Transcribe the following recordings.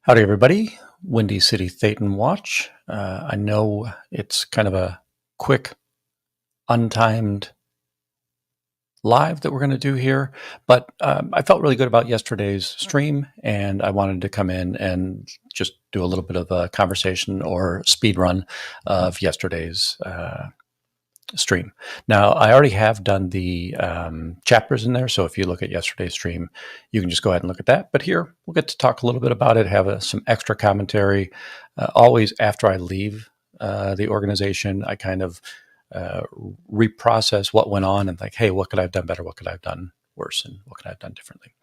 Howdy, everybody. WindyCityThetanWatch. I know it's kind of a quick, untimed live that we're going to do here, but I felt really good about yesterday's stream, and I wanted to come in and just do a little bit of a conversation or speed run of yesterday's stream. Now, I already have done the chapters in there, so if you look at yesterday's stream, you can just go ahead and look at that. But here, we'll get to talk a little bit about it, have some extra commentary. Always after I leave the organization, I kind of reprocess what went on and like, hey, what could I have done better? What could I have done worse? And what could I have done differently?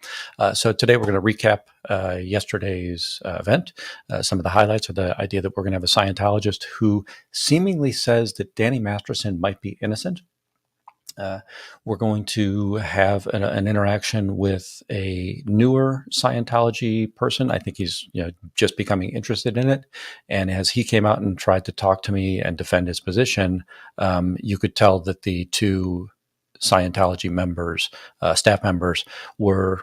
So today we're going to recap yesterday's event. Some of the highlights are the idea that we're going to have a Scientologist who seemingly says that Danny Masterson might be innocent. We're going to have an interaction with a newer Scientology person. I think he's just becoming interested in it. And as he came out and tried to talk to me and defend his position, you could tell that the two Scientology members, staff members, were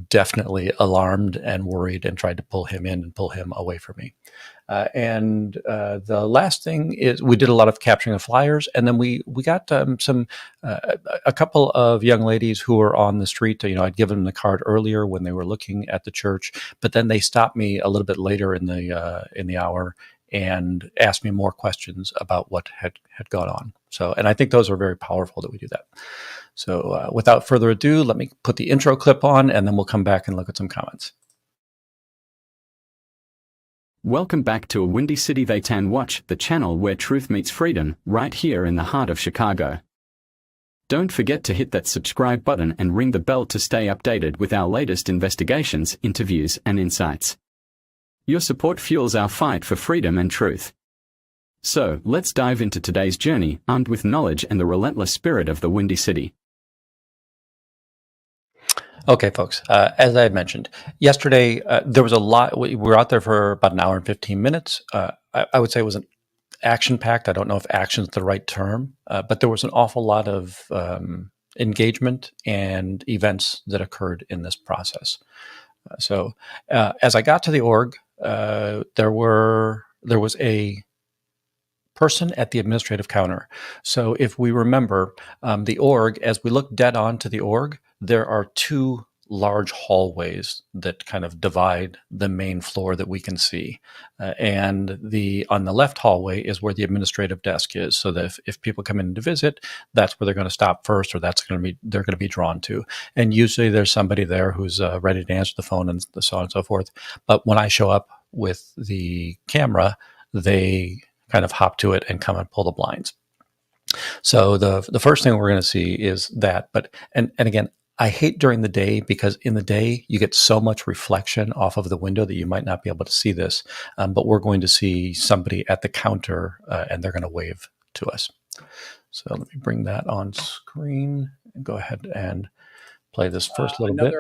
definitely alarmed and worried and tried to pull him in and pull him away from me. And the last thing is we did a lot of capturing of flyers, and then we got a couple of young ladies who were on the street. I'd given them the card earlier when they were looking at the church, but then they stopped me a little bit later in the hour and asked me more questions about what had gone on. So, and I think those are very powerful that we do that. So without further ado, let me put the intro clip on, and then we'll come back and look at some comments. Welcome back to a Windy City They Tan Watch, the channel where truth meets freedom, right here in the heart of Chicago. Don't forget to hit that subscribe button and ring the bell to stay updated with our latest investigations, interviews, and insights. Your support fuels our fight for freedom and truth. So, let's dive into today's journey, armed with knowledge and the relentless spirit of the Windy City. Okay, folks, as I had mentioned, yesterday there was a lot. We were out there for about an hour and 15 minutes. I would say it was an action-packed. I don't know if action is the right term, but there was an awful lot of engagement and events that occurred in this process. So as I got to the org, there was a person at the administrative counter. So if we remember the org, as we look dead on to the org, there are two large hallways that kind of divide the main floor that we can see. And on the left hallway is where the administrative desk is. So that if people come in to visit, that's where they're going to stop first, or they're going to be drawn to. And usually there's somebody there who's ready to answer the phone and so on and so forth. But when I show up with the camera, they kind of hop to it and come and pull the blinds. So the first thing we're going to see is that. But and again, I hate during the day because in the day you get so much reflection off of the window that you might not be able to see this. But we're going to see somebody at the counter and they're going to wave to us. So let me bring that on screen and go ahead and play this first little bit.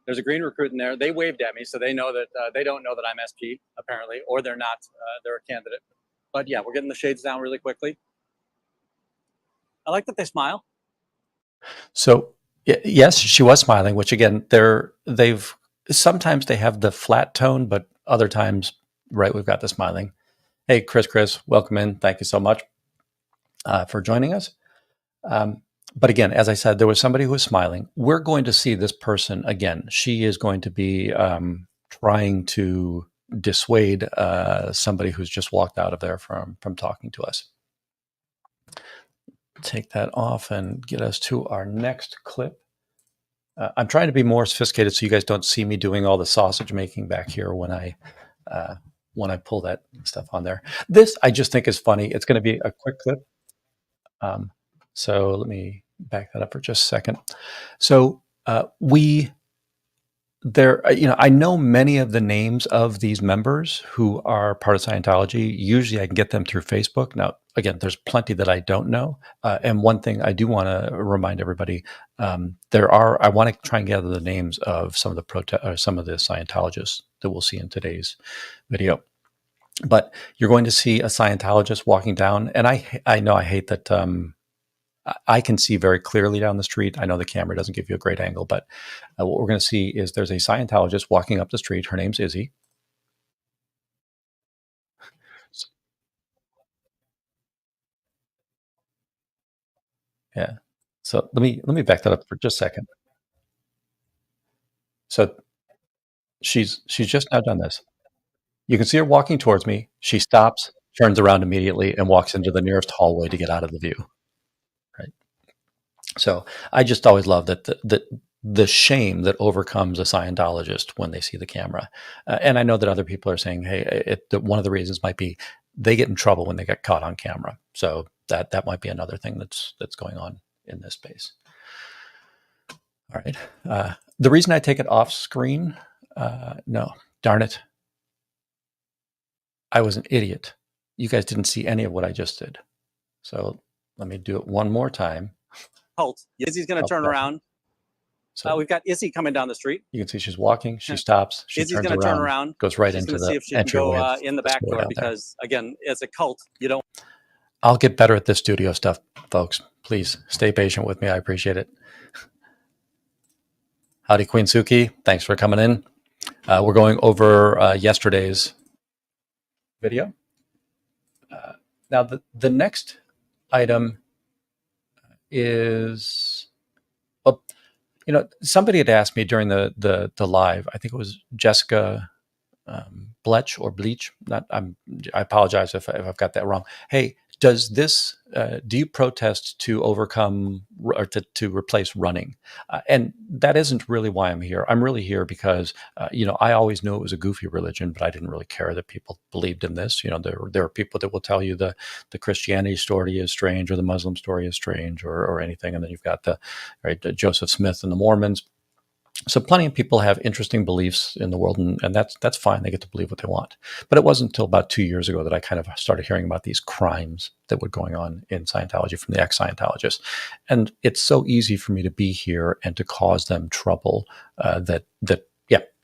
There's a green recruit in there. They waved at me, so they know that they don't know that I'm SP, apparently, or they're not. They're a candidate. But yeah, we're getting the shades down really quickly. I like that they smile. So yes, she was smiling, which again, sometimes they have the flat tone, but other times, right, we've got the smiling. Hey, Chris, welcome in. Thank you so much for joining us. But again, as I said, there was somebody who was smiling. We're going to see this person again. She is going to be trying to dissuade somebody who's just walked out of there from talking to us. Take that off and get us to our next clip. I'm trying to be more sophisticated so you guys don't see me doing all the sausage making back here when I pull that stuff on there. This I just think is funny. It's going to be a quick clip. So let me back that up for just a second. So I know many of the names of these members who are part of Scientology. Usually I can get them through Facebook. Now, again, there's plenty that I don't know. And one thing I do want to remind everybody, I want to try and gather the names of some of the Scientologists that we'll see in today's video. But you're going to see a Scientologist walking down. And I know I hate that I can see very clearly down the street. I know the camera doesn't give you a great angle, but what we're going to see is there's a Scientologist walking up the street. Her name's Izzy. Yeah. So let me back that up for just a second. So she's just now done this. You can see her walking towards me. She stops, turns around immediately, and walks into the nearest hallway to get out of the view. Right. So I just always love that the shame that overcomes a Scientologist when they see the camera. And I know that other people are saying, hey, that one of the reasons might be they get in trouble when they get caught on camera. So that might be another thing that's going on in this space. All right. The reason I take it off screen, no, darn it. I was an idiot. You guys didn't see any of what I just did. So let me do it one more time. Halt. Izzy's going to turn around. So we've got Izzy coming down the street. You can see she's walking. She stops. She Izzy's going to turn around. Goes right into the entryway in the back door because, again, as a cult, you don't. I'll get better at this studio stuff, folks. Please stay patient with me. I appreciate it. Howdy, Queen Suki. Thanks for coming in. We're going over yesterday's video. Now, the next item is, well, somebody had asked me during the live. I think it was Jessica Blech or Bleach. I apologize if I've got that wrong. Hey, does this? Do you protest to overcome or to replace running? And that isn't really why I'm here. I'm really here because I always knew it was a goofy religion, but I didn't really care that people believed in this. There are people that will tell you the Christianity story is strange or the Muslim story is strange or anything, and then you've got the Joseph Smith and the Mormons. So plenty of people have interesting beliefs in the world, and that's fine. They get to believe what they want. But it wasn't until about 2 years ago that I kind of started hearing about these crimes that were going on in Scientology from the ex-Scientologists. And it's so easy for me to be here and to cause them trouble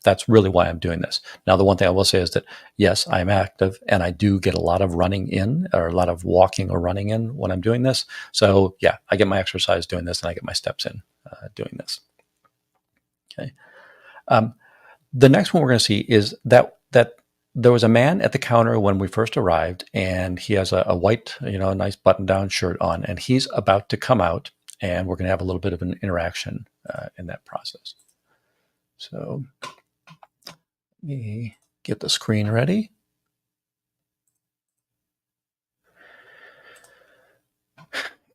that's really why I'm doing this. Now, the one thing I will say is that, yes, I'm active, and I do get a lot of running in or a lot of walking or running in when I'm doing this. So, yeah, I get my exercise doing this, and I get my steps in doing this. Okay. The next one we're going to see is that there was a man at the counter when we first arrived, and he has a white, a nice button-down shirt on, and he's about to come out, and we're going to have a little bit of an interaction in that process. So let me get the screen ready.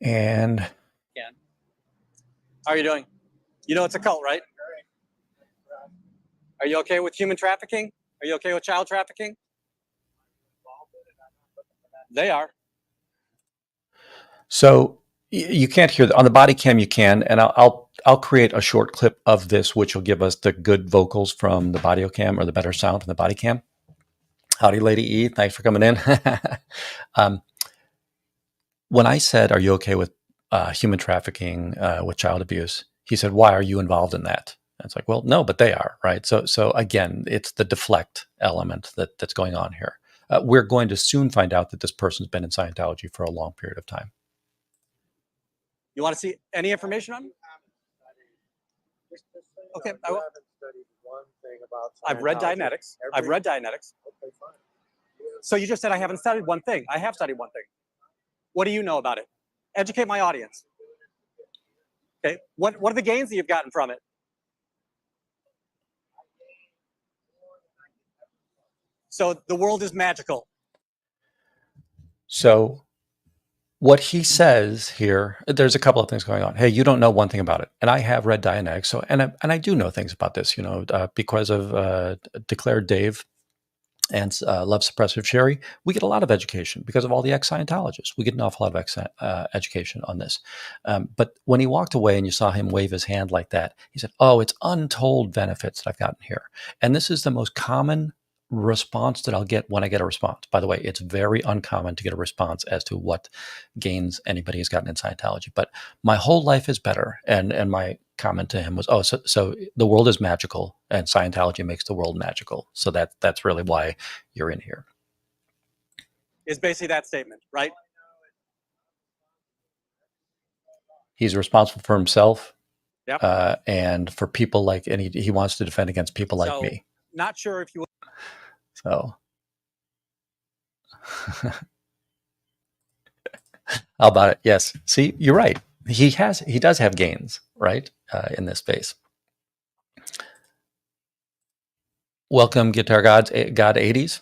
And how are you doing? It's a cult, right? Are you okay with human trafficking? Are you okay with child trafficking? They are. So you can't hear on the body cam. You can, and I'll create a short clip of this, which will give us the good vocals from the body cam or the better sound from the body cam. Howdy, Lady E. Thanks for coming in. When I said, "Are you okay with human trafficking, with child abuse?" He said, "Why are you involved in that?" And it's like, well, no, but they are, right? So again, it's the deflect element that's going on here. We're going to soon find out that this person's been in Scientology for a long period of time. You want to see any information on? Okay. I've read Dianetics. I've read Dianetics. So you just said I haven't studied one thing. I have studied one thing. What do you know about it? Educate my audience. Okay. What are the gains that you've gotten from it? So the world is magical. So what he says here, there's a couple of things going on. Hey, you don't know one thing about it, and I have read Dianetics, so and I do know things about this, because of Declared Dave and Love Suppressive Sherry. We get a lot of education because of all the ex-Scientologists. We get an awful lot of education on this. But when he walked away and you saw him wave his hand like that, he said, "Oh, it's untold benefits that I've gotten here," and this is the most common response that I'll get when I get a response. By the way, it's very uncommon to get a response as to what gains anybody has gotten in Scientology. But my whole life is better. And my comment to him was, "Oh, so the world is magical, and Scientology makes the world magical. So that's really why you're in here." Is basically that statement, right? he's responsible for himself. Yep. And for people like, and he wants to defend against people like me. Not sure if you. So, how about it? Yes. See, you're right. He does have gains, right? In this space. Welcome, Guitar Gods, God 80s.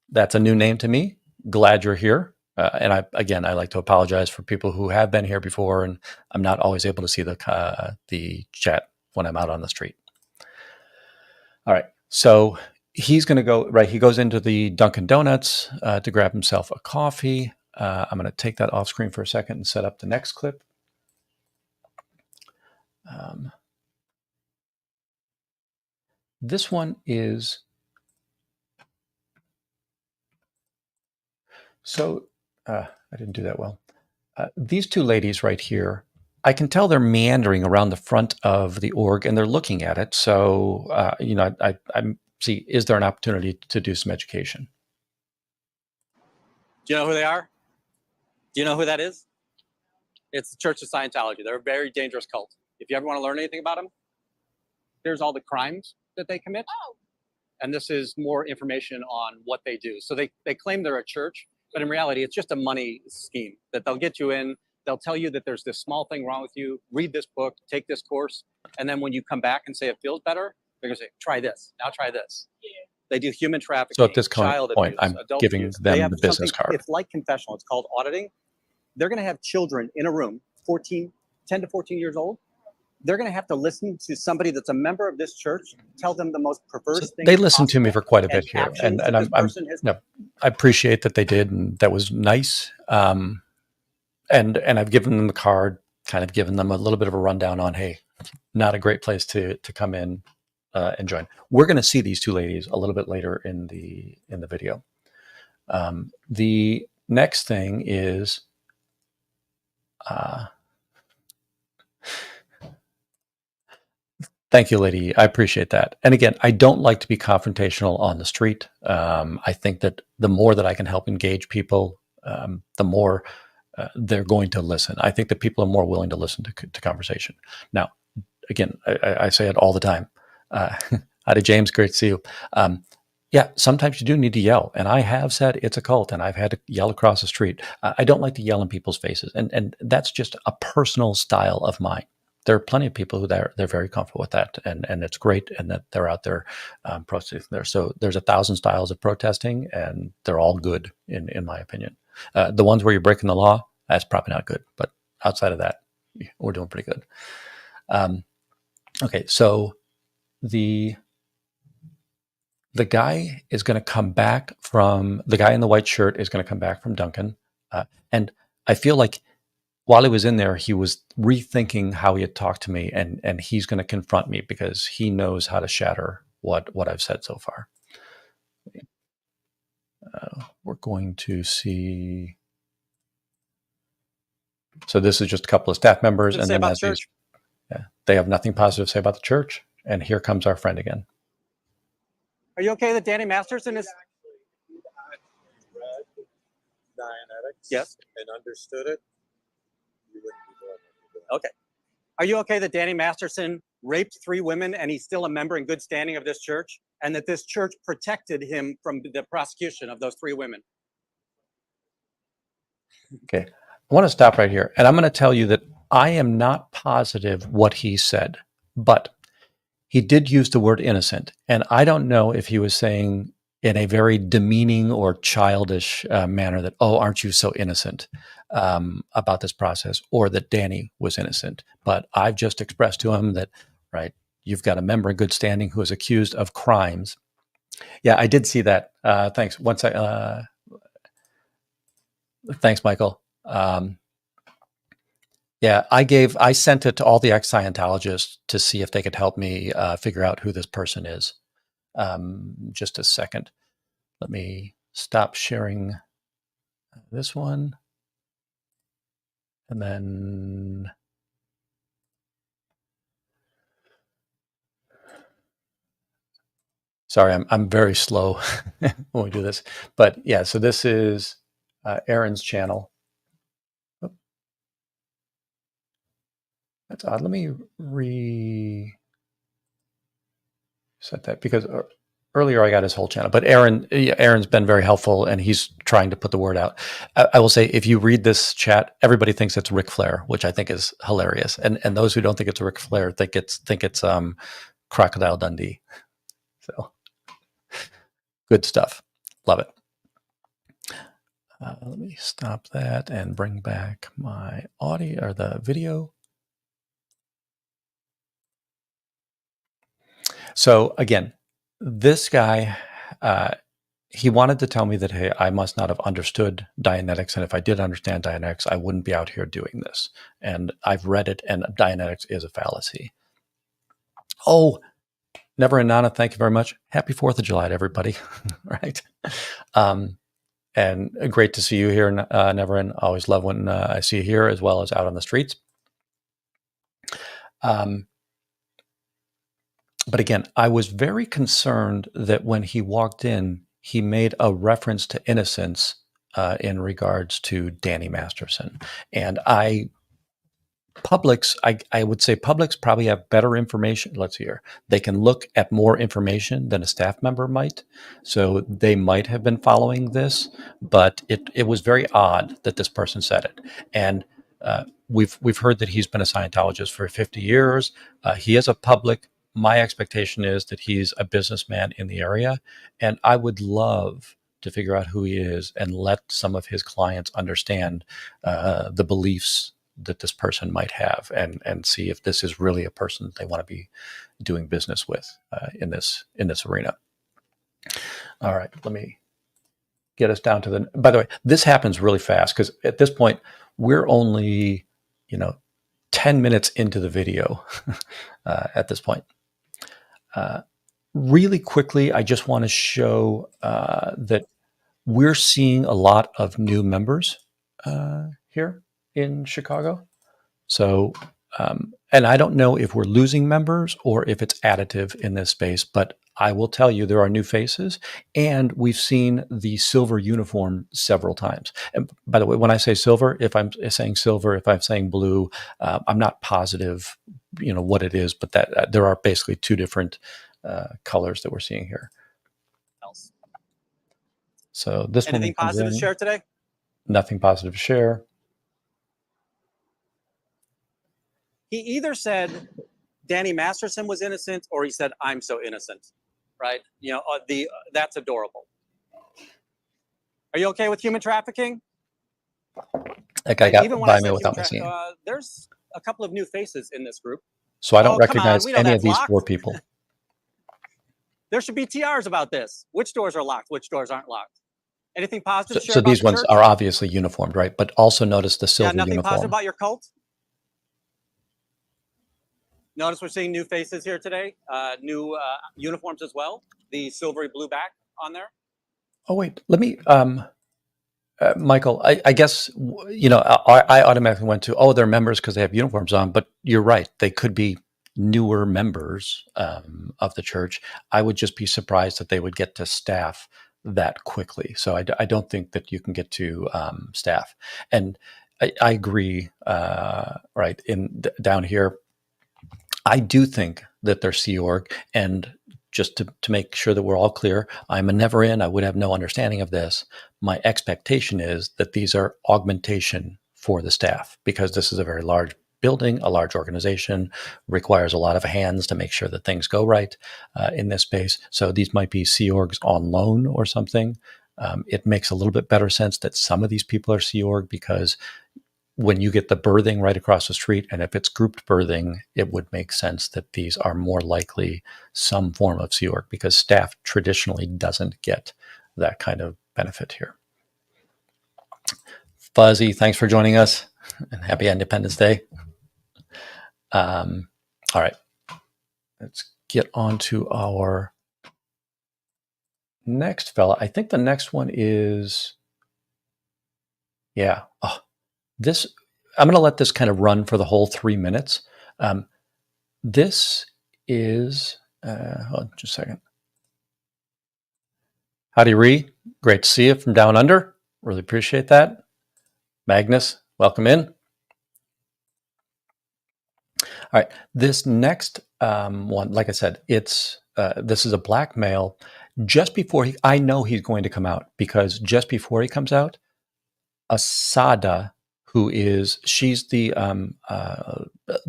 That's a new name to me. Glad you're here. And I like to apologize for people who have been here before, and I'm not always able to see the chat when I'm out on the street. All right, so he's going to go right. He goes into the Dunkin' Donuts to grab himself a coffee. I'm going to take that off screen for a second and set up the next clip. This one is so. I didn't do that well. These two ladies right here, I can tell they're meandering around the front of the org and they're looking at it. So, I'm see, is there an opportunity to do some education? Do you know who they are? Do you know who that is? It's the Church of Scientology. They're a very dangerous cult. If you ever want to learn anything about them, here's all the crimes that they commit. Oh. And this is more information on what they do. So they claim they're a church, but in reality, it's just a money scheme that they'll get you in. They'll tell you that there's this small thing wrong with you. Read this book, take this course. And then when you come back and say it feels better, they're going to say, try this. Now try this. Yeah. They do human trafficking, so at this child point, abuse, I'm adult giving abuse. them the business card. It's like confessional. It's called auditing. They're going to have children in a room, 10 to 14 years old. They're going to have to listen to somebody that's a member of this church tell them the most perverse thing. They listened to me for quite a bit here, and I appreciate that they did, and that was nice. And I've given them the card, kind of given them a little bit of a rundown on, hey, not a great place to come in and join. We're going to see these two ladies a little bit later in the video. The next thing is. Thank you, lady. I appreciate that. And again, I don't like to be confrontational on the street. I think that the more that I can help engage people, the more they're going to listen. I think that people are more willing to listen to conversation. Now, again, I say it all the time. Howdy, James. Great to see you. Yeah, sometimes you do need to yell. And I have said it's a cult, and I've had to yell across the street. I don't like to yell in people's faces. And that's just a personal style of mine. There are plenty of people who they're very comfortable with that, and it's great, and that they're out there protesting there. So there's 1,000 styles of protesting, and they're all good in my opinion. The ones where you're breaking the law, that's probably not good, but outside of that, we're doing pretty good. Okay, so the guy is going to come back from the guy in the white shirt is going to come back from Duncan, and I feel like. While he was in there, he was rethinking how he had talked to me, and he's going to confront me because he knows how to shatter what I've said so far. We're going to see. So this is just a couple of staff members, and then as these, they have nothing positive to say about the church. And here comes our friend again. Are you okay that Danny Masterson is? Read Dianetics, yes, and understood it. Okay. Are you okay that Danny Masterson raped 3 women and he's still a member in good standing of this church, and that this church protected him from the prosecution of those 3 women? Okay. I want to stop right here. And I'm going to tell you that I am not positive what he said, but he did use the word innocent. And I don't know if he was saying in a very demeaning or childish manner that, oh, aren't you so innocent about this process, or that Danny was innocent. But I've just expressed to him that, right, you've got a member in good standing who is accused of crimes. Yeah, I did see that. Thanks. Thanks, Michael. Yeah, I sent it to all the ex-Scientologists to see if they could help me figure out who this person is. Just a second. Let me stop sharing this one. And then sorry, I'm very slow when we do this. But yeah, so this is Aaron's channel. That's odd. Let me reset that because earlier I got his whole channel. But Aaron's been very helpful, and he's trying to put the word out. I will say, if you read this chat, everybody thinks it's Ric Flair, which I think is hilarious. And those who don't think it's Ric Flair think it's Crocodile Dundee. So good stuff. Love it. Let me stop that and bring back my audio or the video. So again, this guy, he wanted to tell me that, hey, I must not have understood Dianetics. And if I did understand Dianetics, I wouldn't be out here doing this. And I've read it, and Dianetics is a fallacy. Oh, Never and Nana, thank you very much. Happy 4th of July to everybody. Right. And great to see you here, Neverin. Always love when I see you here as well as out on the streets. But again, I was very concerned that when he walked in, he made a reference to innocence in regards to Danny Masterson. And Publics, I would say Publics probably have better information. Let's see here. They can look at more information than a staff member might. So they might have been following this, but it was very odd that this person said it. And we've heard that he's been a Scientologist for 50 years. He is a public. My expectation is that he's a businessman in the area. And I would love to figure out who he is and let some of his clients understand the beliefs that this person might have, and see if this is really a person they want to be doing business with in this arena. All right, let me get us down to the. By the way, this happens really fast because at this point we're only 10 minutes into the video at this point. Really quickly, I just want to show that we're seeing a lot of new members here in Chicago. So, and I don't know if we're losing members or if it's additive in this space, but I will tell you there are new faces, and we've seen the silver uniform several times. And by the way, when I say silver, if I'm saying silver, if I'm saying blue, I'm not positive, what it is, but that there are basically two different colors that we're seeing here. Else. So this anything positive to share today? Nothing positive to share. He either said Danny Masterson was innocent, or he said I'm so innocent, right? That's adorable. Are you okay with human trafficking? That guy got by me without me seeing. There's a couple of new faces in this group. So I don't recognize any of these 4 people. There should be TRs about this. Which doors are locked? Which doors aren't locked? Anything positive? So these ones are obviously uniformed, right? But also notice the silver uniform. Nothing positive about your cult? Notice we're seeing new faces here today, new uniforms as well. The silvery blue back on there. Oh, wait, let me, Michael, I guess, I automatically went to, they're members because they have uniforms on, but you're right. They could be newer members of the church. I would just be surprised that they would get to staff that quickly. So I don't think that you can get to staff. And I agree, right, down here, I do think that they're Sea Org, and just to make sure that we're all clear, I'm a never in. I would have no understanding of this. My expectation is that these are augmentation for the staff, because this is a very large building, a large organization, requires a lot of hands to make sure that things go right in this space. So these might be Sea Orgs on loan or something. It makes a little bit better sense that some of these people are Sea Org, because when you get the birthing right across the street, and if it's grouped birthing, it would make sense that these are more likely some form of Sea Org, because staff traditionally doesn't get that kind of benefit here. Fuzzy, thanks for joining us, and happy Independence Day. All right, let's get on to our next fella. I think the next one is, yeah. Oh, this, I'm going to let this kind of run for the whole 3 minutes. This is, hold on just a second. Howdy, Ree. Great to see you from down under. Really appreciate that. Magnus, welcome in. All right. This next one, like I said, it's this is a black male. Just before I know he's going to come out, because just before he comes out, Asada, she's the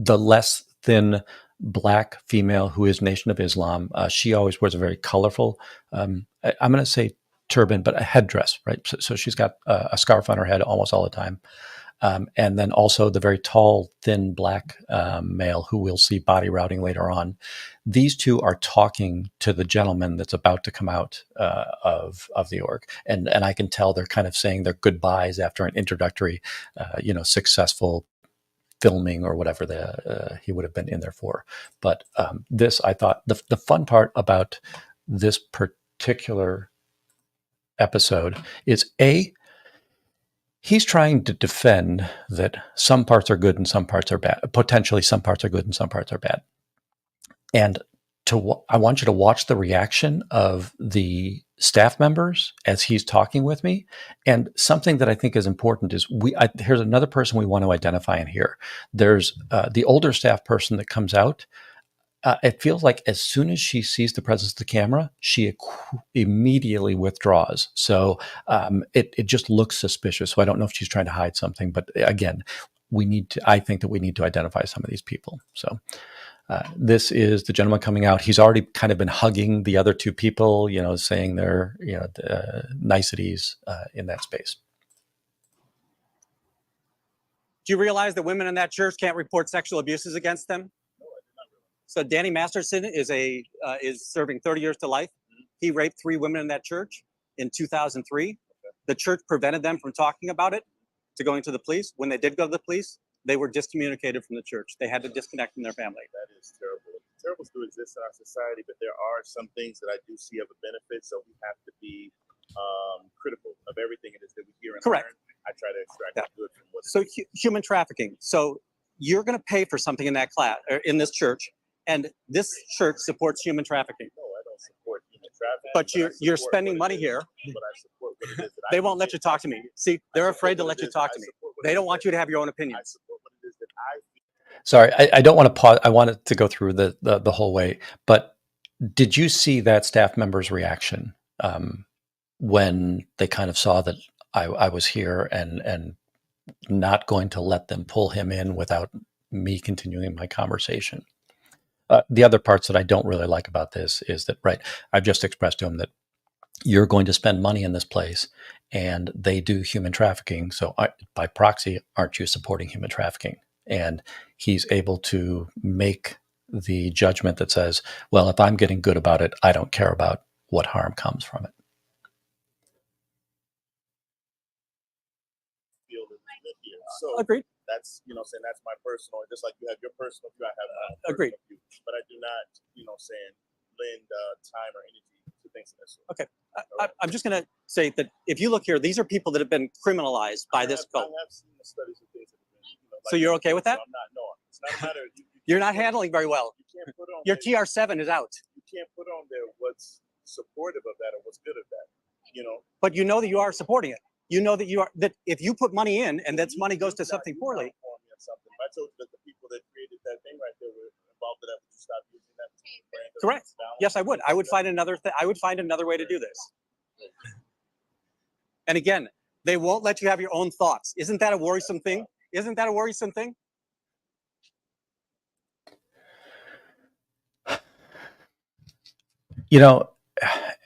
less thin black female who is Nation of Islam. She always wears a very colorful, I'm going to say turban, but a headdress, right? So she's got a scarf on her head almost all the time. And then also the very tall, thin black male who we'll see body routing later on. These two are talking to the gentleman that's about to come out of the org, and I can tell they're kind of saying their goodbyes after an introductory, successful filming or whatever he would have been in there for. But this, I thought, the fun part about this particular episode is he's trying to defend that some parts are good and some parts are bad. Potentially, some parts are good and some parts are bad. And I want you to watch the reaction of the staff members as he's talking with me. And something that I think is important is here's another person we want to identify in here. There's the older staff person that comes out. It feels like as soon as she sees the presence of the camera, she immediately withdraws. So it just looks suspicious. So I don't know if she's trying to hide something. But again, I think that we need to identify some of these people. So this is the gentleman coming out. He's already kind of been hugging the other two people, saying their niceties in that space. Do you realize that women in that church can't report sexual abuses against them? So Danny Masterson is serving 30 years to life. He raped 3 women in that church in 2003. The church prevented them from talking about it, to going to the police. When they did go to the police, they were discommunicated from the church. They had to disconnect from their family. That is terrible. Terribles do exist in our society, but there are some things that I do see of a benefit. So we have to be critical of everything it is that we hear and Correct. learn. I try to extract the good from what. So human trafficking. So you're going to pay for something in that class or in this church, and this church supports human trafficking. No, I don't support human trafficking. But you're spending money here. But I support what it is that they won't let you talk to me. See, they're afraid to let you talk to me. They don't want you to have your own opinion. I support what it is that I feel. Sorry, I don't want to pause. I wanted to go through the whole way. But did you see that staff member's reaction when they kind of saw that I was here and not going to let them pull him in without me continuing my conversation? The other parts that I don't really like about this is that, right, I've just expressed to him that you're going to spend money in this place and they do human trafficking. So by proxy, aren't you supporting human trafficking? And he's able to make the judgment that says, well, if I'm getting good about it, I don't care about what harm comes from it. So agreed. That's, saying that's my personal, just like you have your personal view, I have my own agreed view, but I do not, saying lend time or energy to things in this. Okay. I'm just going to say that if you look here, these are people that have been criminalized by this code. I have seen the studies of things that have been, so you're okay with that? So I'm not, no, it's not a matter of you're not handling very well. You can't put on your TR7 is out. You can't put on there what's supportive of that or what's good of that, But you know that you are supporting it. You know that that if you put money in and that money goes to something poorly. I told you that the people that created that thing right there were involved in that. Would you stop using that? Correct. Yes, I would. I would find another. I would find another way to do this. And again, they won't let you have your own thoughts. Isn't that a worrisome thing? Isn't that a worrisome thing?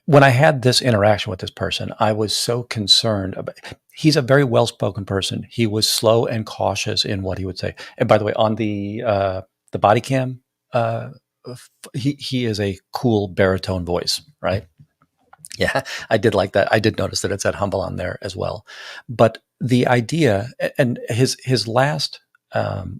When I had this interaction with this person, I was so concerned about. He's a very well-spoken person. He was slow and cautious in what he would say. And by the way, on the body cam, he is a cool baritone voice, right? Yeah, I did like that. I did notice that it said humble on there as well. But the idea and his last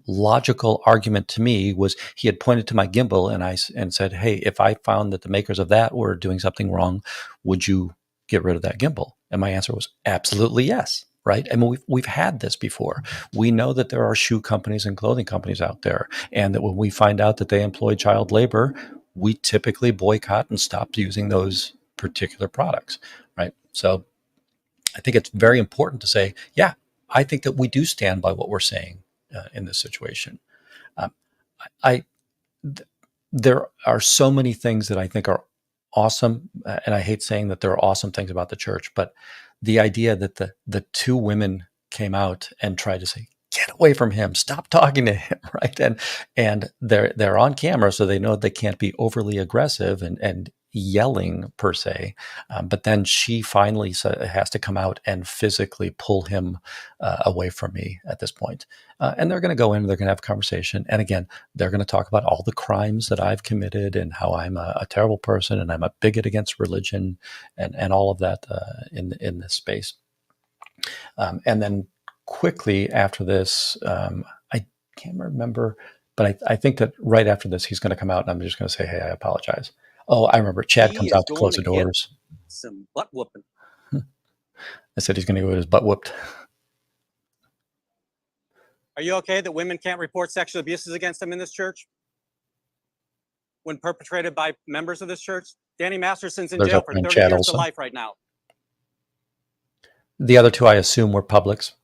logical argument to me was he had pointed to my gimbal and said, hey, if I found that the makers of that were doing something wrong, would you get rid of that gimbal? And my answer was absolutely yes. Right. I mean, we've had this before. We know that there are shoe companies and clothing companies out there, and that when we find out that they employ child labor, we typically boycott and stop using those particular products. Right. So I think it's very important to say, yeah, I think that we do stand by what we're saying in this situation. I there are so many things that I think are awesome, and I hate saying that there are awesome things about the church, but the idea that the two women came out and tried to say, "Get away from him! Stop talking to him!" Right, and they're on camera, so they know they can't be overly aggressive and yelling per se, but then she finally has to come out and physically pull him away from me at this point. And they're going to go in, they're going to have a conversation, and again, they're going to talk about all the crimes that I've committed and how I'm a terrible person and I'm a bigot against religion and all of that in this space. And then quickly after this, I can't remember, but I think that right after this, he's going to come out and I'm just going to say, "Hey, I apologize." Oh, I remember. Chad He comes is out to going close to the get doors. some butt whooping. I said he's going to go get his butt whooped. Are you okay that women can't report sexual abuses against them in this church when perpetrated by members of this church? Danny Masterson's in There's jail our for friend 30 Chad years to also. life right now. The other two, I assume, were publics.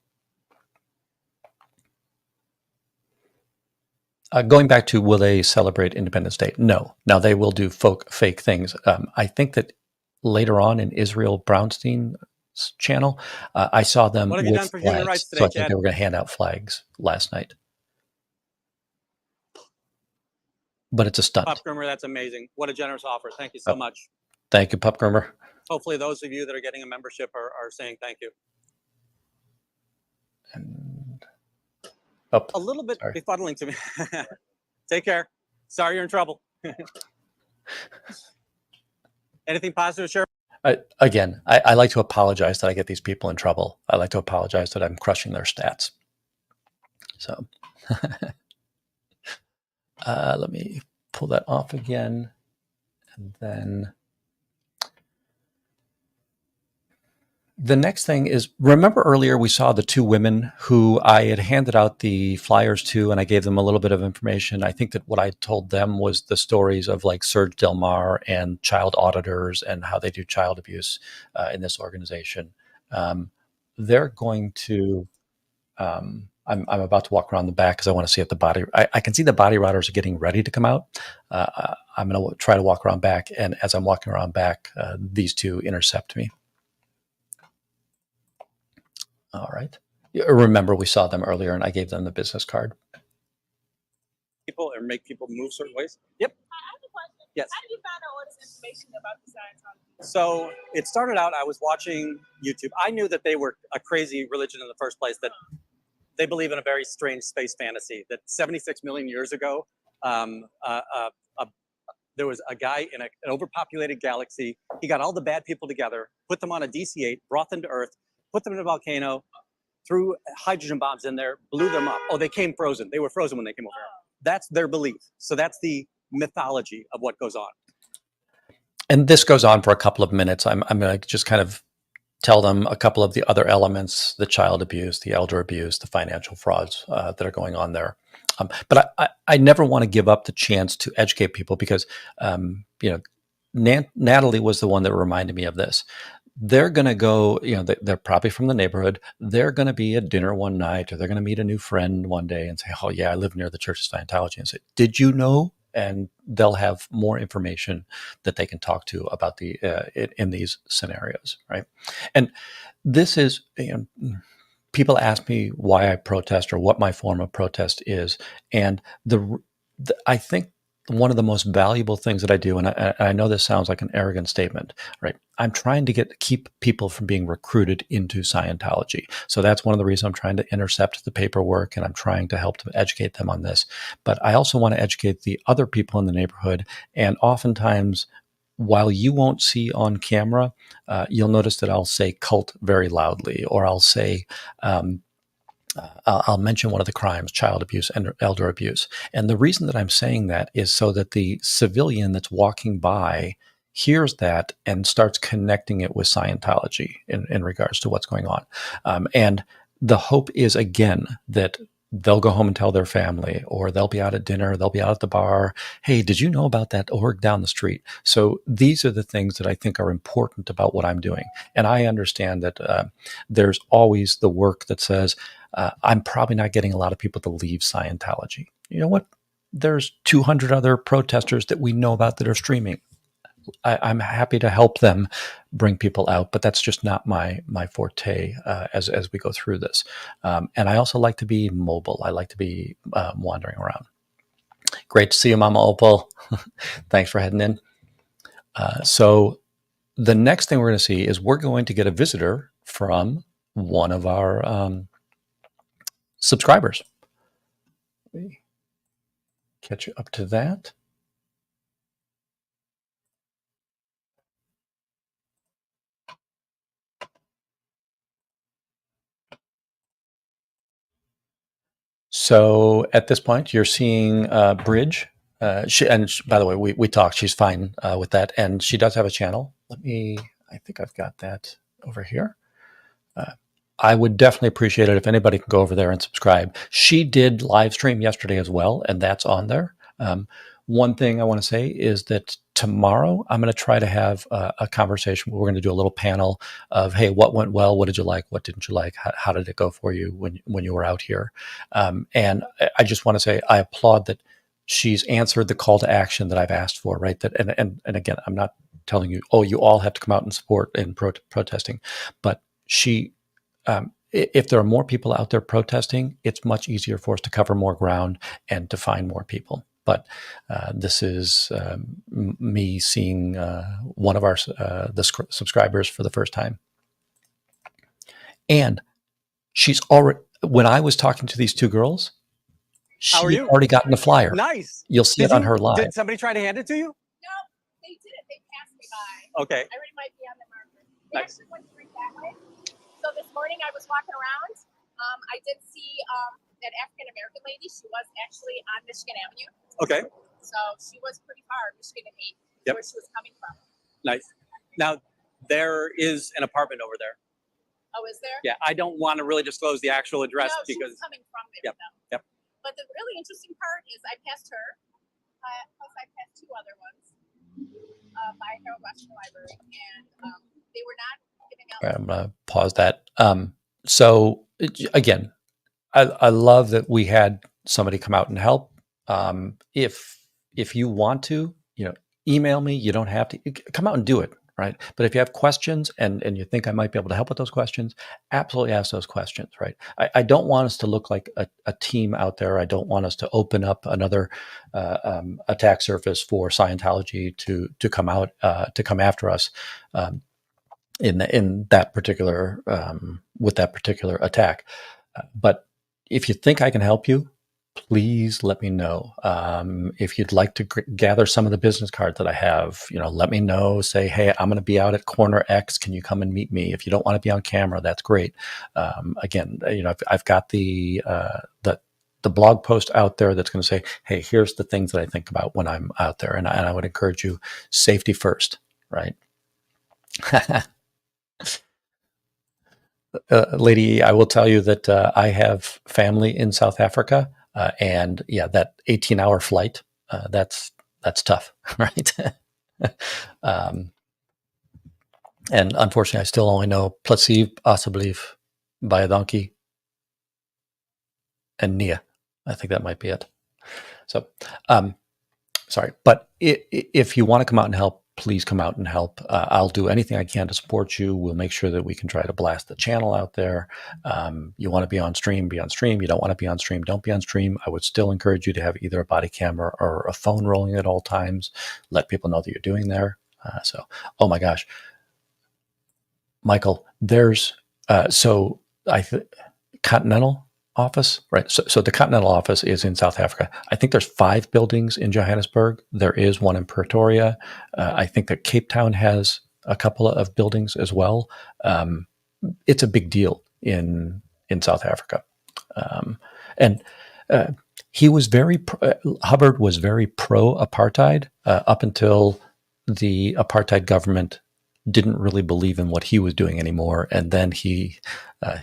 Going back to will they celebrate Independence Day? No. Now they will do fake things. I think that later on in Israel Brownstein's channel, I saw them What have you done with for human flags. rights So today, I think Chad? they were going to hand out flags last night. But it's a stunt. Pop Groomer, that's amazing. What a generous offer. Thank you so much. Thank you, Pup Groomer. Hopefully those of you that are getting a membership are saying thank you. And A little bit befuddling to me. Take care. Sorry you're in trouble. Anything positive to share? Again, I like to apologize that I get these people in trouble. I like to apologize that I'm crushing their stats. So let me pull that off again. And then the next thing is, remember earlier we saw the two women who I had handed out the flyers to, and I gave them a little bit of information. I think that what I told them was the stories of like Serge Del Mar and child auditors and how they do child abuse in this organization. They're going to, I'm about to walk around the back because I want to see if the body, I can see the body routers are getting ready to come out. I'm going to try to walk around back. And as I'm walking around back, these two intercept me. All right. Remember, we saw them earlier, and I gave them the business card. People or make people move certain ways? Yep. I have a question. Yes. How did you find out all this information about the Scientology? So it started out, I was watching YouTube. I knew that they were a crazy religion in the first place, that they believe in a very strange space fantasy, that 76 million years ago, there was a guy in an overpopulated galaxy. He got all the bad people together, put them on a DC-8, brought them to Earth, put them in a volcano, threw hydrogen bombs in there, blew them up. Oh, they came frozen. They were frozen when they came over here. That's their belief. So that's the mythology of what goes on. And this goes on for a couple of minutes. I'm going to just kind of tell them a couple of the other elements, the child abuse, the elder abuse, the financial frauds that are going on there. But I never want to give up the chance to educate people because, Natalie was the one that reminded me of this. They're going to go, they're probably from the neighborhood. They're going to be at dinner one night, or they're going to meet a new friend one day and say, "Oh yeah, I live near the Church of Scientology." And say, "Did you know?" And they'll have more information that they can talk to about in these scenarios, right? And this is, people ask me why I protest or what my form of protest is, and I think one of the most valuable things that I do, and I know this sounds like an arrogant statement, right? I'm trying to keep people from being recruited into Scientology. So that's one of the reasons I'm trying to intercept the paperwork, and I'm trying to help to educate them on this. But I also want to educate the other people in the neighborhood. And oftentimes, while you won't see on camera, you'll notice that I'll say cult very loudly, or I'll say, I'll mention one of the crimes, child abuse and elder abuse. And the reason that I'm saying that is so that the civilian that's walking by hears that and starts connecting it with Scientology in regards to what's going on. And the hope is, again, that they'll go home and tell their family, or they'll be out at dinner, they'll be out at the bar. "Hey, did you know about that org down the street?" So these are the things that I think are important about what I'm doing. And I understand that there's always the work that says, I'm probably not getting a lot of people to leave Scientology. You know what? there's 200 other protesters that we know about that are streaming. I'm happy to help them bring people out, but that's just not my forte as we go through this. And I also like to be mobile. I like to be wandering around. Great to see you, Mama Opal. Thanks for heading in. So the next thing we're going to see is we're going to get a visitor from one of our subscribers. Let me catch you up to that. So at this point, you're seeing Bridge. By the way, we talked. She's fine with that, and she does have a channel. I think I've got that over here. I would definitely appreciate it if anybody can go over there and subscribe. She did live stream yesterday as well, and that's on there. One thing I want to say is that tomorrow I'm going to try to have a conversation. We're going to do a little panel of, hey, what went well? What did you like? What didn't you like? How did it go for you when you were out here? And I just want to say I applaud that she's answered the call to action that I've asked for, right? That and again, I'm not telling you, oh, you all have to come out and support in protesting, but she. If there are more people out there protesting, it's much easier for us to cover more ground and to find more people. But this is me seeing one of our subscribers for the first time. And she's already, when I was talking to these two girls, How are she you? had already gotten the flyer. Nice. You'll see it on her live. Did somebody try to hand it to you? No, they didn't. They passed me by. Okay. I already might be on the marker. They Nice. actually went straight that way. So this morning I was walking around. I did see that African American lady. She was actually on Michigan Avenue. Okay. So she was pretty far, Michigan 8, Yep. where she was coming from. Nice. Now, there is an apartment over there. Oh, is there? Yeah, I don't want to really disclose the actual address No, she because was coming from there. Yep, though. yep. But the really interesting part is I passed her. Plus I passed two other ones by Harold Washington Library, and they were not giving out. I'm going to pause that. So again, I love that we had somebody come out and help. If you want to, email me. You don't have to come out and do it, right? But if you have questions and you think I might be able to help with those questions, absolutely ask those questions, right? I don't want us to look like a team out there. I don't want us to open up another attack surface for Scientology to come out to come after us. In that particular with that particular attack, but if you think I can help you, please let me know. If you'd like to gather some of the business cards that I have, let me know. Say, hey, I'm going to be out at corner X. Can you come and meet me? If you don't want to be on camera, that's great. Again, I've got the blog post out there that's going to say, hey, here's the things that I think about when I'm out there, and I would encourage you, safety first, right? Lady, I will tell you that I have family in South Africa, and yeah, that 18-hour flight, that's tough, right? And unfortunately, I still only know Placebo, Asseblief, by a donkey, and Nia. I think that might be it. So, sorry, but if you want to come out and help, please come out and help. I'll do anything I can to support you. We'll make sure that we can try to blast the channel out there. You want to be on stream, be on stream. You don't want to be on stream, don't be on stream. I would still encourage you to have either a body camera or a phone rolling at all times. Let people know that you're doing there. Oh my gosh, Michael, there's Continental office, right? So the Continental office is in South Africa. I think there's 5 buildings in Johannesburg. There is one in Pretoria. I think that Cape Town has a couple of buildings as well. It's a big deal in South Africa. And he was Hubbard was very pro-apartheid up until the apartheid government didn't really believe in what he was doing anymore. And then he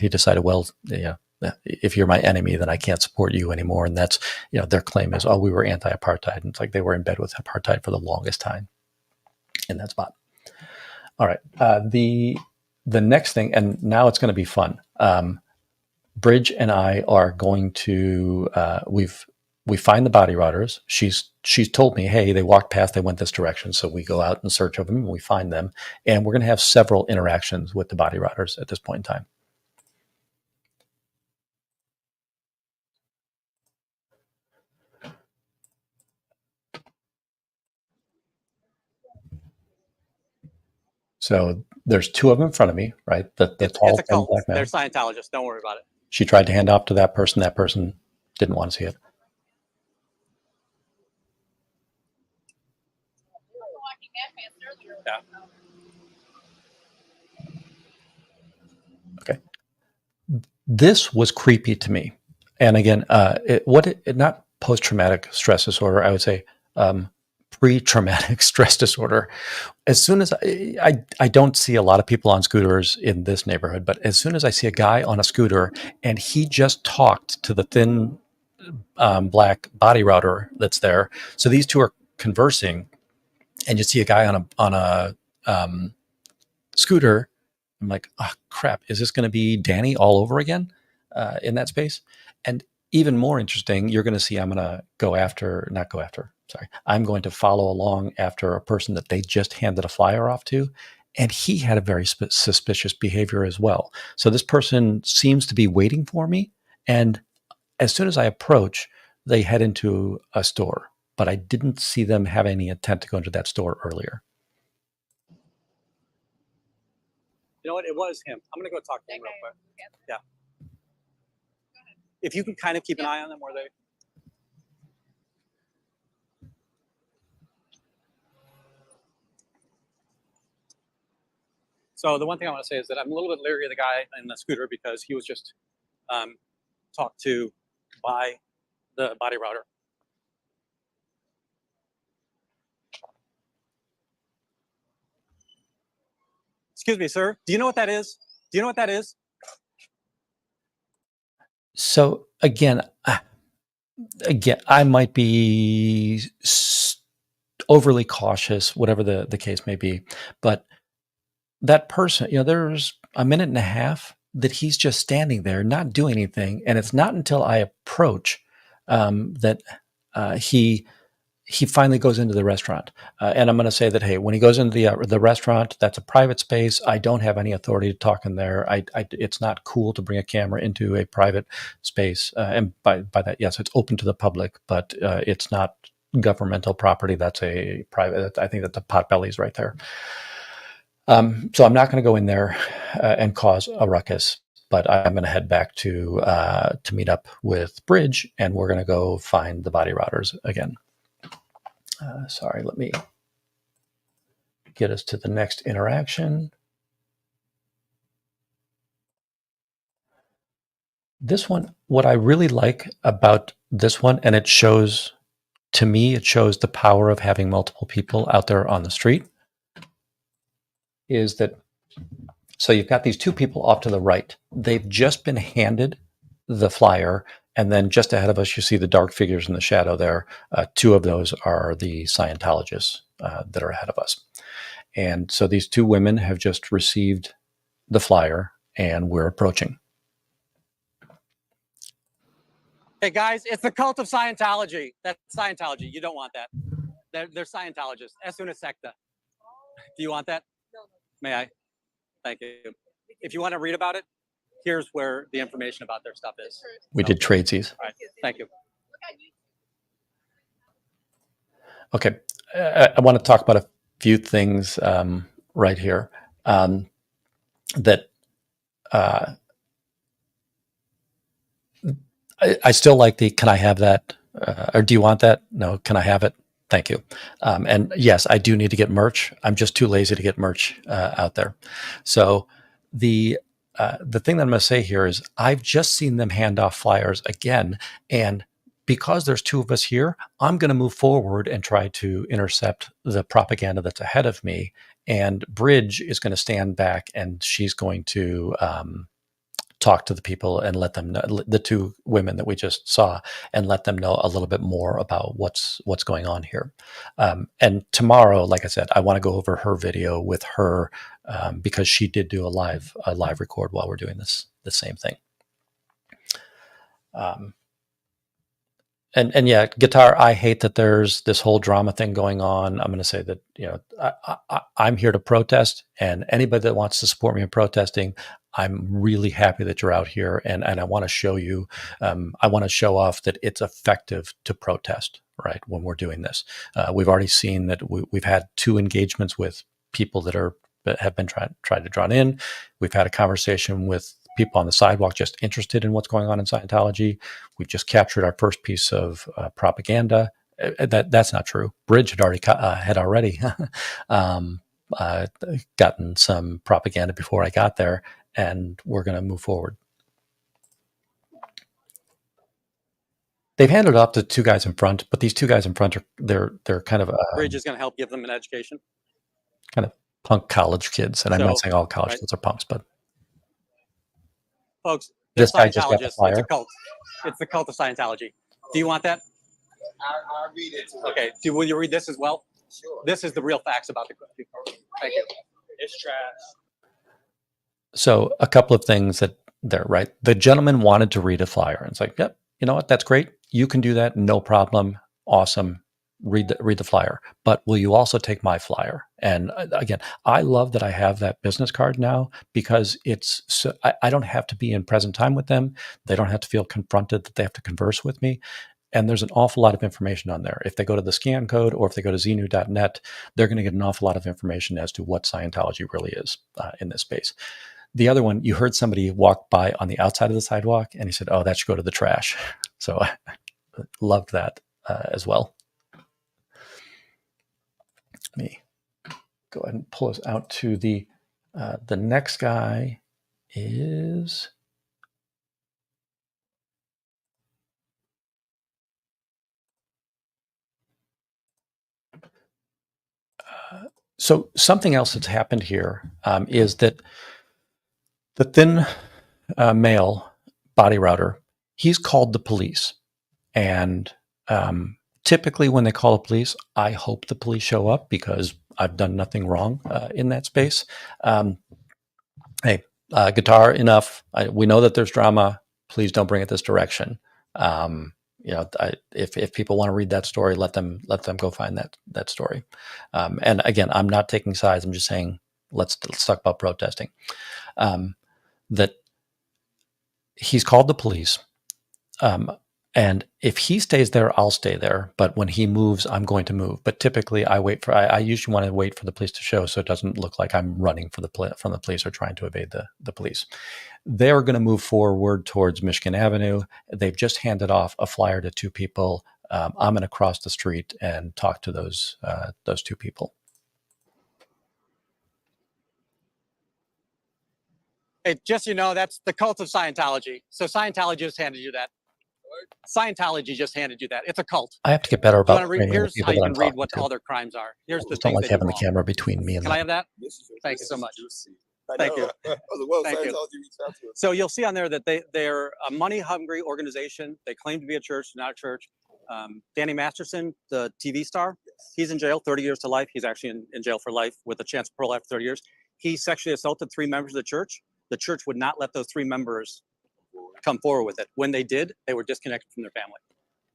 decided, well, if you're my enemy, then I can't support you anymore. And that's, their claim is, oh, we were anti-apartheid. And it's like they were in bed with apartheid for the longest time in that spot. All right. The next thing, and now it's going to be fun. Bridge and I are going to, we've we find the body rotters. She's told me, hey, they walked past, they went this direction. So we go out in search of them and we find them. And we're going to have several interactions with the body rotters at this point in time. So there's two of them in front of me, right? The It's tall, a thin cult. black man. They're Scientologists. Don't worry about it. She tried to hand off to that person. That person didn't want to see it. You were walking that fast earlier. Yeah. Okay. This was creepy to me. And again, not post-traumatic stress disorder, I would say pre-traumatic stress disorder. As soon as I don't see a lot of people on scooters in this neighborhood, but as soon as I see a guy on a scooter and he just talked to the thin black body router that's there. So these two are conversing and you see a guy on a scooter. I'm like, oh crap, is this going to be Danny all over again in that space? And even more interesting, you're going to see I'm going to follow along after a person that they just handed a flyer off to. And he had a very suspicious behavior as well. So this person seems to be waiting for me. And as soon as I approach, they head into a store. But I didn't see them have any intent to go into that store earlier. You know what? It was him. I'm going to go talk to him real quick. Yeah. If you can kind of keep an eye on them where they... So the one thing I want to say is that I'm a little bit leery of the guy in the scooter because he was just talked to by the body router. Excuse me, sir. Do you know what that is? Do you know what that is? So again, I might be overly cautious, whatever the case may be, but that person, there's a minute and a half that he's just standing there, not doing anything, and it's not until I approach that he finally goes into the restaurant. And I'm going to say that, hey, when he goes into the restaurant, that's a private space. I don't have any authority to talk in there. It's not cool to bring a camera into a private space. And by that, yes, it's open to the public, but it's not governmental property. That's a private, I think that the Potbelly's right there. So I'm not going to go in there and cause a ruckus. But I'm going to head back to meet up with Bridge, and we're going to go find the body rotters again. Sorry, let me get us to the next interaction. This one, what I really like about this one, and it shows the power of having multiple people out there on the street, is that, so you've got these two people off to the right. They've just been handed the flyer. And then just ahead of us, you see the dark figures in the shadow there. Two of those are the Scientologists that are ahead of us. And so these two women have just received the flyer, and we're approaching. Hey, guys, it's the cult of Scientology. That's Scientology. You don't want that. They're Scientologists. Es una secta. Do you want that? No. May I? Thank you. If you want to read about it, here's where the information about their stuff is. We did tradesies. All right. Thank you. Okay. I want to talk about a few things right here that I still like the, can I have that? Or do you want that? No, can I have it? Thank you. And yes, I do need to get merch. I'm just too lazy to get merch out there. So the thing that I'm going to say here is I've just seen them hand off flyers again. And because there's two of us here, I'm going to move forward and try to intercept the propaganda that's ahead of me. And Bridge is going to stand back, and she's going to talk to the people and let them know, the two women that we just saw, and let them know a little bit more about what's going on here. And tomorrow, like I said, I want to go over her video with her because she did do a live record while we're doing the same thing. and yeah, guitar. I hate that there's this whole drama thing going on. I'm going to say that I'm here to protest, and anybody that wants to support me in protesting, I'm really happy that you're out here, and I want to show you. I want to show off that it's effective to protest. Right when we're doing this, we've already seen that we've had 2 engagements with people that have been tried to draw in. We've had a conversation with people on the sidewalk just interested in what's going on in Scientology. We've just captured our first piece of propaganda. That's not true. Bridge had already um, gotten some propaganda before I got there, and we're going to move forward. They've handed it off to 2 guys in front, but these 2 guys in front are they're kind of Bridge is going to help give them an education. kind of punk college kids, and I'm not saying all college kids are punks, but folks, this guy just got the Scientologist, it's flyer. a cult. It's the cult of Scientology. Do you want that? I'll read it. Okay. Will you read this as well? Sure. This is the real facts about the cult. Thank you. It's trash. So a couple of things that there, right? The gentleman wanted to read a flyer, and it's like, yep, you know what? That's great. You can do that, no problem. Awesome. Read the flyer, but will you also take my flyer? And again, I love that I have that business card now, because it's so, I don't have to be in present time with them. They don't have to feel confronted that they have to converse with me. And there's an awful lot of information on there. If they go to the scan code, or if they go to zenu.net, they're going to get an awful lot of information as to what Scientology really is in this space. The other one, you heard somebody walk by on the outside of the sidewalk, and he said, "Oh, that should go to the trash." So I loved that as well. Let me go ahead and pull us out to the next guy is so something else that's happened here is that the thin male body router, he's called the police, and typically when they call the police, I hope the police show up, because I've done nothing wrong in that space. Hey, guitar, enough. We know that there's drama. Please don't bring it this direction. If people want to read that story, let them go find that story. And again, I'm not taking sides. I'm just saying let's talk about protesting. That he's called the police. And if he stays there, I'll stay there. But when he moves, I'm going to move. But typically, I usually want to wait for the police to show, so it doesn't look like I'm running from the police or trying to evade the police. They're going to move forward towards Michigan Avenue. They've just handed off a flyer to 2 people. I'm going to cross the street and talk to those 2 people. Hey, just so you know, that's the cult of Scientology. So Scientology just handed you that. Scientology just handed you that. It's a cult. I have to get better about here's the how people you that can I'm read talking what to. all their crimes are. Here's the I don't things like they do having the wrong. camera between me and Can I have that? Thank you so much. Thank you. Thank you. So you'll see on there that they're a money-hungry organization. They claim to be a church, not a church. Danny Masterson, the TV star, he's in jail 30 years to life. He's actually in jail for life with a chance of parole after 30 years. He sexually assaulted 3 members of the church. The church would not let those 3 members come forward with it. When they did, they were disconnected from their family.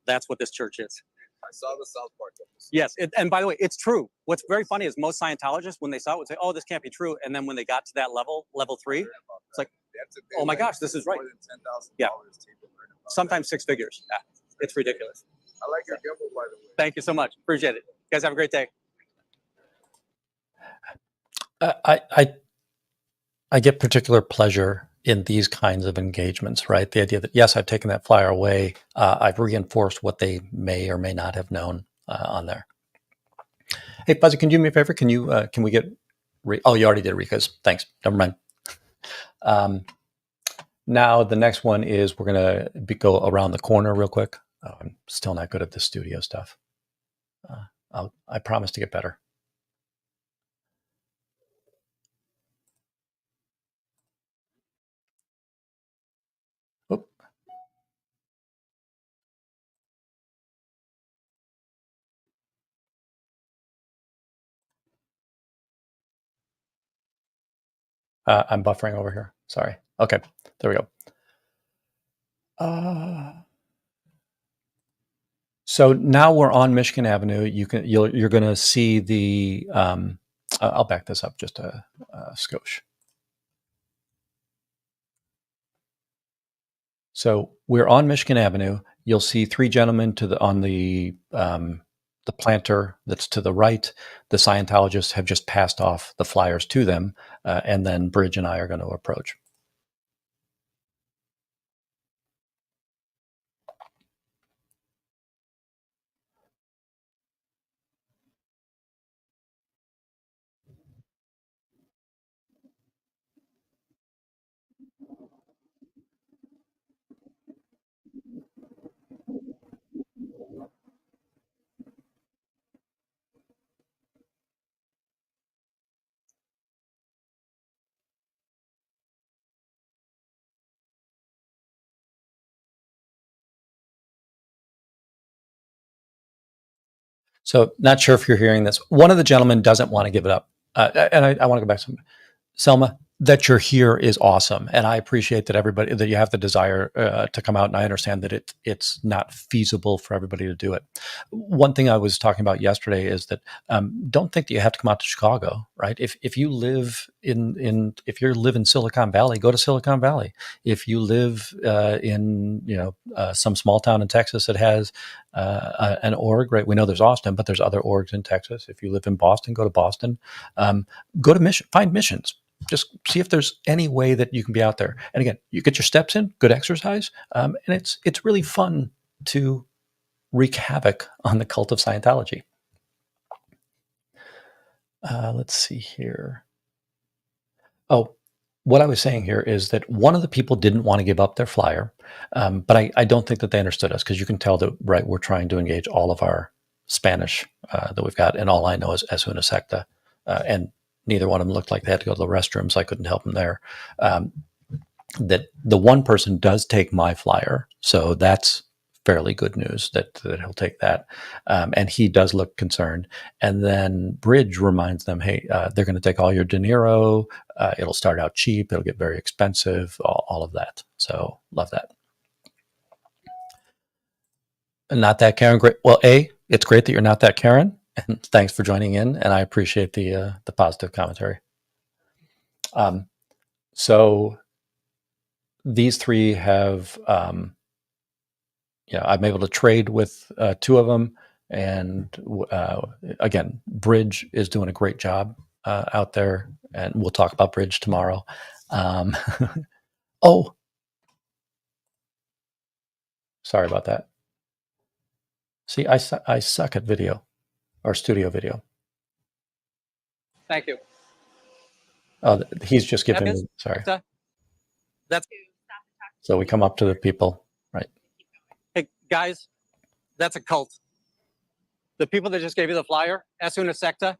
That's what this church is. I saw the South Park episode. Yes, and by the way, it's true. What's very funny is most Scientologists, when they saw it, would say, "Oh, this can't be true." And then when they got to that level 3, it's like, "Oh my gosh, this is right." Yeah, sometimes 6 figures. Yeah. It's ridiculous. I like your gimbal, by the way. Thank you so much. Appreciate it. You guys have a great day. I get particular pleasure in these kinds of engagements, right? The idea that, yes, I've taken that flyer away. I've reinforced what they may or may not have known on there. Hey, Fuzzy, can you do me a favor? Can we get, oh, you already did Rika's. Thanks. Never mind. Now, the next one is we're going to go around the corner real quick. Oh, I'm still not good at this studio stuff. I promise to get better. Oop. I'm buffering over here. Sorry. Okay, there we go. So now we're on Michigan Avenue. You're going to see the. I'll back this up just a skosh. So we're on Michigan Avenue. You'll see three gentlemen on the planter that's to the right. The Scientologists have just passed off the flyers to them, and then Bridge and I are going to approach. So not sure if you're hearing this. One of the gentlemen doesn't want to give it up. And I want to go back to Selma. That you're here is awesome. And I appreciate that you have the desire to come out. And I understand that it's not feasible for everybody to do it. One thing I was talking about yesterday is that don't think that you have to come out to Chicago, right? If you live in Silicon Valley, go to Silicon Valley. If you live in some small town in Texas that has an org, right? We know there's Austin, but there's other orgs in Texas. If you live in Boston, go to Boston. Go to Mission, find missions. Just see if there's any way that you can be out there. And again, you get your steps in, good exercise, and it's really fun to wreak havoc on the cult of Scientology. Let's see here. Oh, what I was saying here is that one of the people didn't want to give up their flyer, but I don't think that they understood us, because you can tell that, right, we're trying to engage all of our Spanish that we've got, and all I know is una secta, and neither one of them looked like they had to go to the restroom, so I couldn't help them there. That the one person does take my flyer, so that's fairly good news that he'll take that. And he does look concerned. And then Bridge reminds them, hey, they're going to take all your dinero. It'll start out cheap. It'll get very expensive, all of that. So love that. And not that Karen. Great. Well, it's great that you're not that Karen. And thanks for joining in. And I appreciate the positive commentary. So these three have, I'm able to trade with two of them. And again, Bridge is doing a great job out there. And we'll talk about Bridge tomorrow. Oh, sorry about that. See, I suck at video or studio video. Thank you. Oh, he's just giving me, sorry. That's So we come up to the people, right? Hey, guys, that's a cult. The people that just gave you the flyer, es una secta.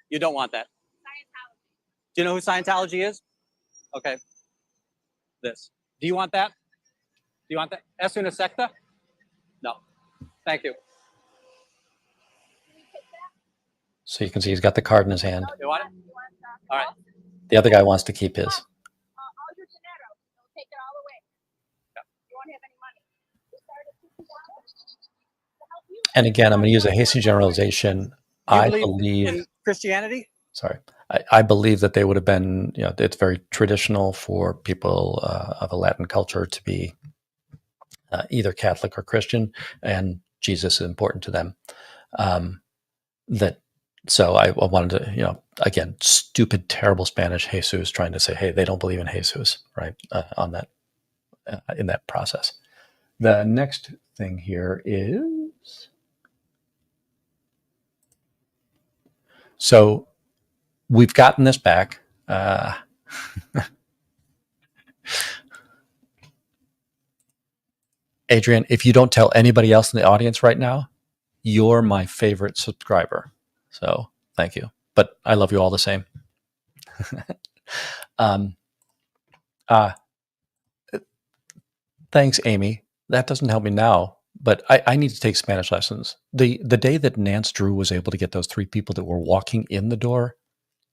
You don't want that. Scientology. Do you know who Scientology is? Okay. This. Do you want that? Do you want that? Es una secta? No. Thank you. So you can see he's got the card in his hand. You want it? All right. The other guy wants to keep his. All your dinero, they'll take it all away. Yeah. You won't have any money. You start at $50 to help you. And again, I'm going to use a hasty generalization. I believe in Christianity. Sorry. I believe that they would have been, it's very traditional for people of a Latin culture to be either Catholic or Christian, and Jesus is important to them. So I wanted to, again, stupid, terrible Spanish Jesus trying to say, hey, they don't believe in Jesus, right? On that, in that process. The next thing here is, so we've gotten this back. Adrian, if you don't tell anybody else in the audience right now, you're my favorite subscriber. So thank you. But I love you all the same. Thanks, Amy. That doesn't help me now, but I need to take Spanish lessons. The day that Nance Drew was able to get those three people that were walking in the door,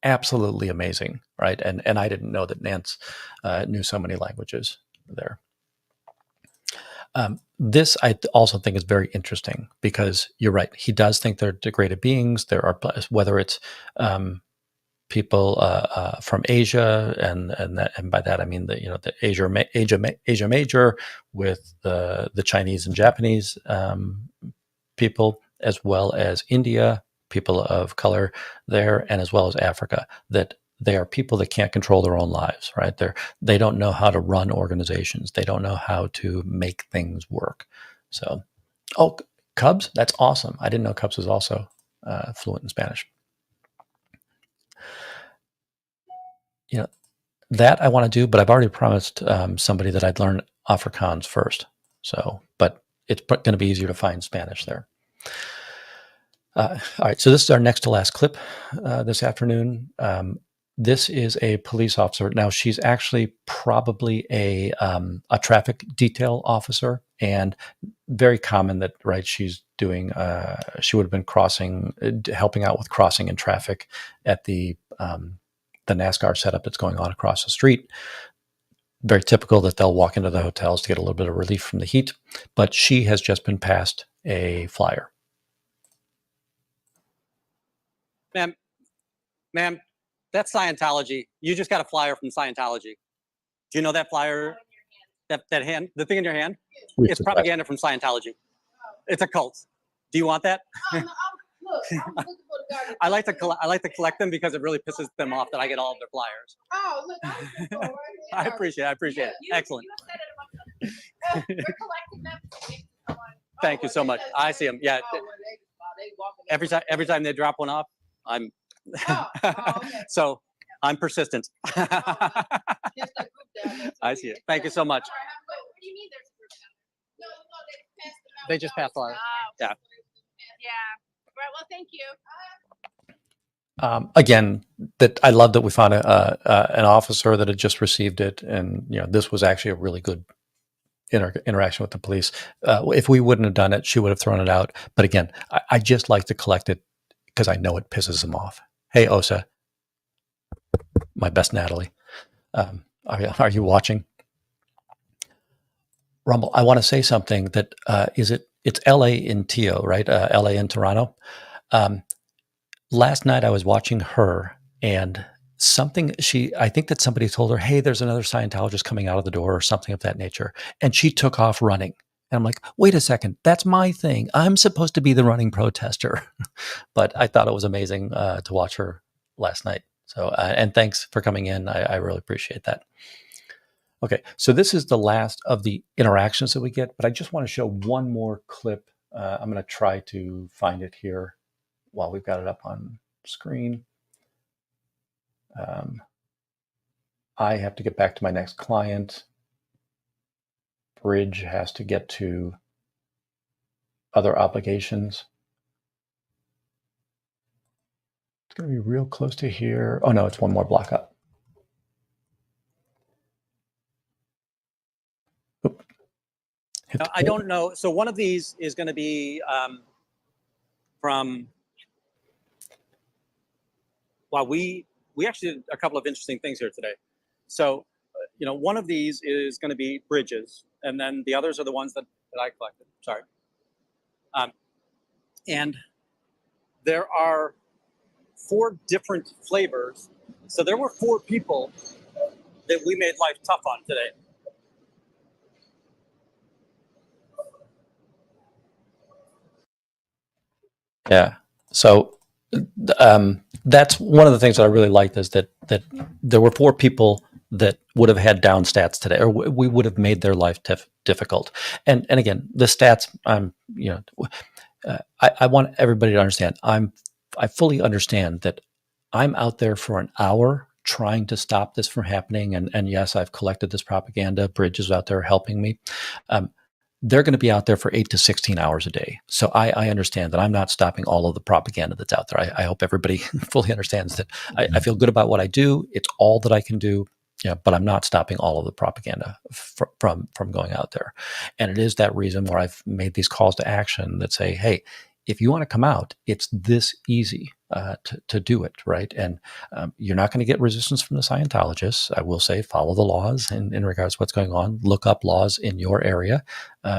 absolutely amazing, right? And I didn't know that Nance knew so many languages there. This I also think is very interesting because you're right. He does think they're degraded beings. There are whether it's people from Asia, and by that I mean the Asia Major with the Chinese and Japanese people, as well as India, people of color there, and as well as Africa. That they are people that can't control their own lives, right? They don't know how to run organizations. They don't know how to make things work. So, oh, Cubs, that's awesome. I didn't know Cubs was also fluent in Spanish. That I want to do, but I've already promised somebody that I'd learn Afrikaans first. So, but it's going to be easier to find Spanish there. All right, so this is our next to last clip this afternoon. This is a police officer. Now, she's actually probably a traffic detail officer, and very common that, right, she's doing, she would have been helping out with crossing in traffic at the NASCAR setup that's going on across the street. Very typical that they'll walk into the hotels to get a little bit of relief from the heat, but she has just been passed a flyer. Ma'am, that's Scientology. You just got a flyer from Scientology. Do you know that flyer? That hand, the thing in your hand? It's propaganda from Scientology. It's a cult. Do you want that? Look, I'm looking for the guy. I like to collect them because it really pisses them off that I get all of their flyers. Oh, look, I'm looking for it right here. I appreciate it. Excellent. You said it. We're collecting them. Thank you so much. I see them. Yeah. Every time they drop one off, I'm okay. so I'm persistent. I see it. Thank you so much. What do you mean there's a group down there? No, They just passed on. Yeah. Right. Well, thank you. Again, that I love that we found an officer that had just received it, and this was actually a really good interaction with the police. If we wouldn't have done it, she would have thrown it out. But again, I just like to collect it because I know it pisses them off. Hey, Osa, my best Natalie, are you watching? Rumble, I want to say something that it's LA in Tio, right? LA in Toronto. Last night I was watching her, and I think that somebody told her, hey, there's another Scientologist coming out of the door or something of that nature. And she took off running. And I'm like, wait a second, that's my thing. I'm supposed to be the running protester. But I thought it was amazing to watch her last night. So, and thanks for coming in. I really appreciate that. Okay, so this is the last of the interactions that we get, but I just want to show one more clip. I'm going to try to find it here while we've got it up on screen. I have to get back to my next client. Bridge has to get to other obligations. It's going to be real close to here. Oh no, it's one more block up. I don't know. So one of these is going to be from. Well, we actually did a couple of interesting things here today. So, one of these is going to be bridges, and then the others are the ones that I collected. Sorry. And there are 4 different flavors. So there were 4 people that we made life tough on today. Yeah. So that's one of the things that I really liked is that there were 4 people that would have had down stats today, or we would have made their life difficult. And again, the stats, I want everybody to understand. I fully understand that I'm out there for an hour trying to stop this from happening. And yes, I've collected this propaganda. Bridge is out there helping me. They're going to be out there for 8 to 16 hours a day. So I understand that I'm not stopping all of the propaganda that's out there. I hope everybody fully understands that I feel good about what I do. It's all that I can do. Yeah, but I'm not stopping all of the propaganda from going out there. And it is that reason where I've made these calls to action that say, hey, if you want to come out, it's this easy. to do it, right? And you're not going to get resistance from the Scientologists. I will say follow the laws in regards to what's going on. Look up laws in your area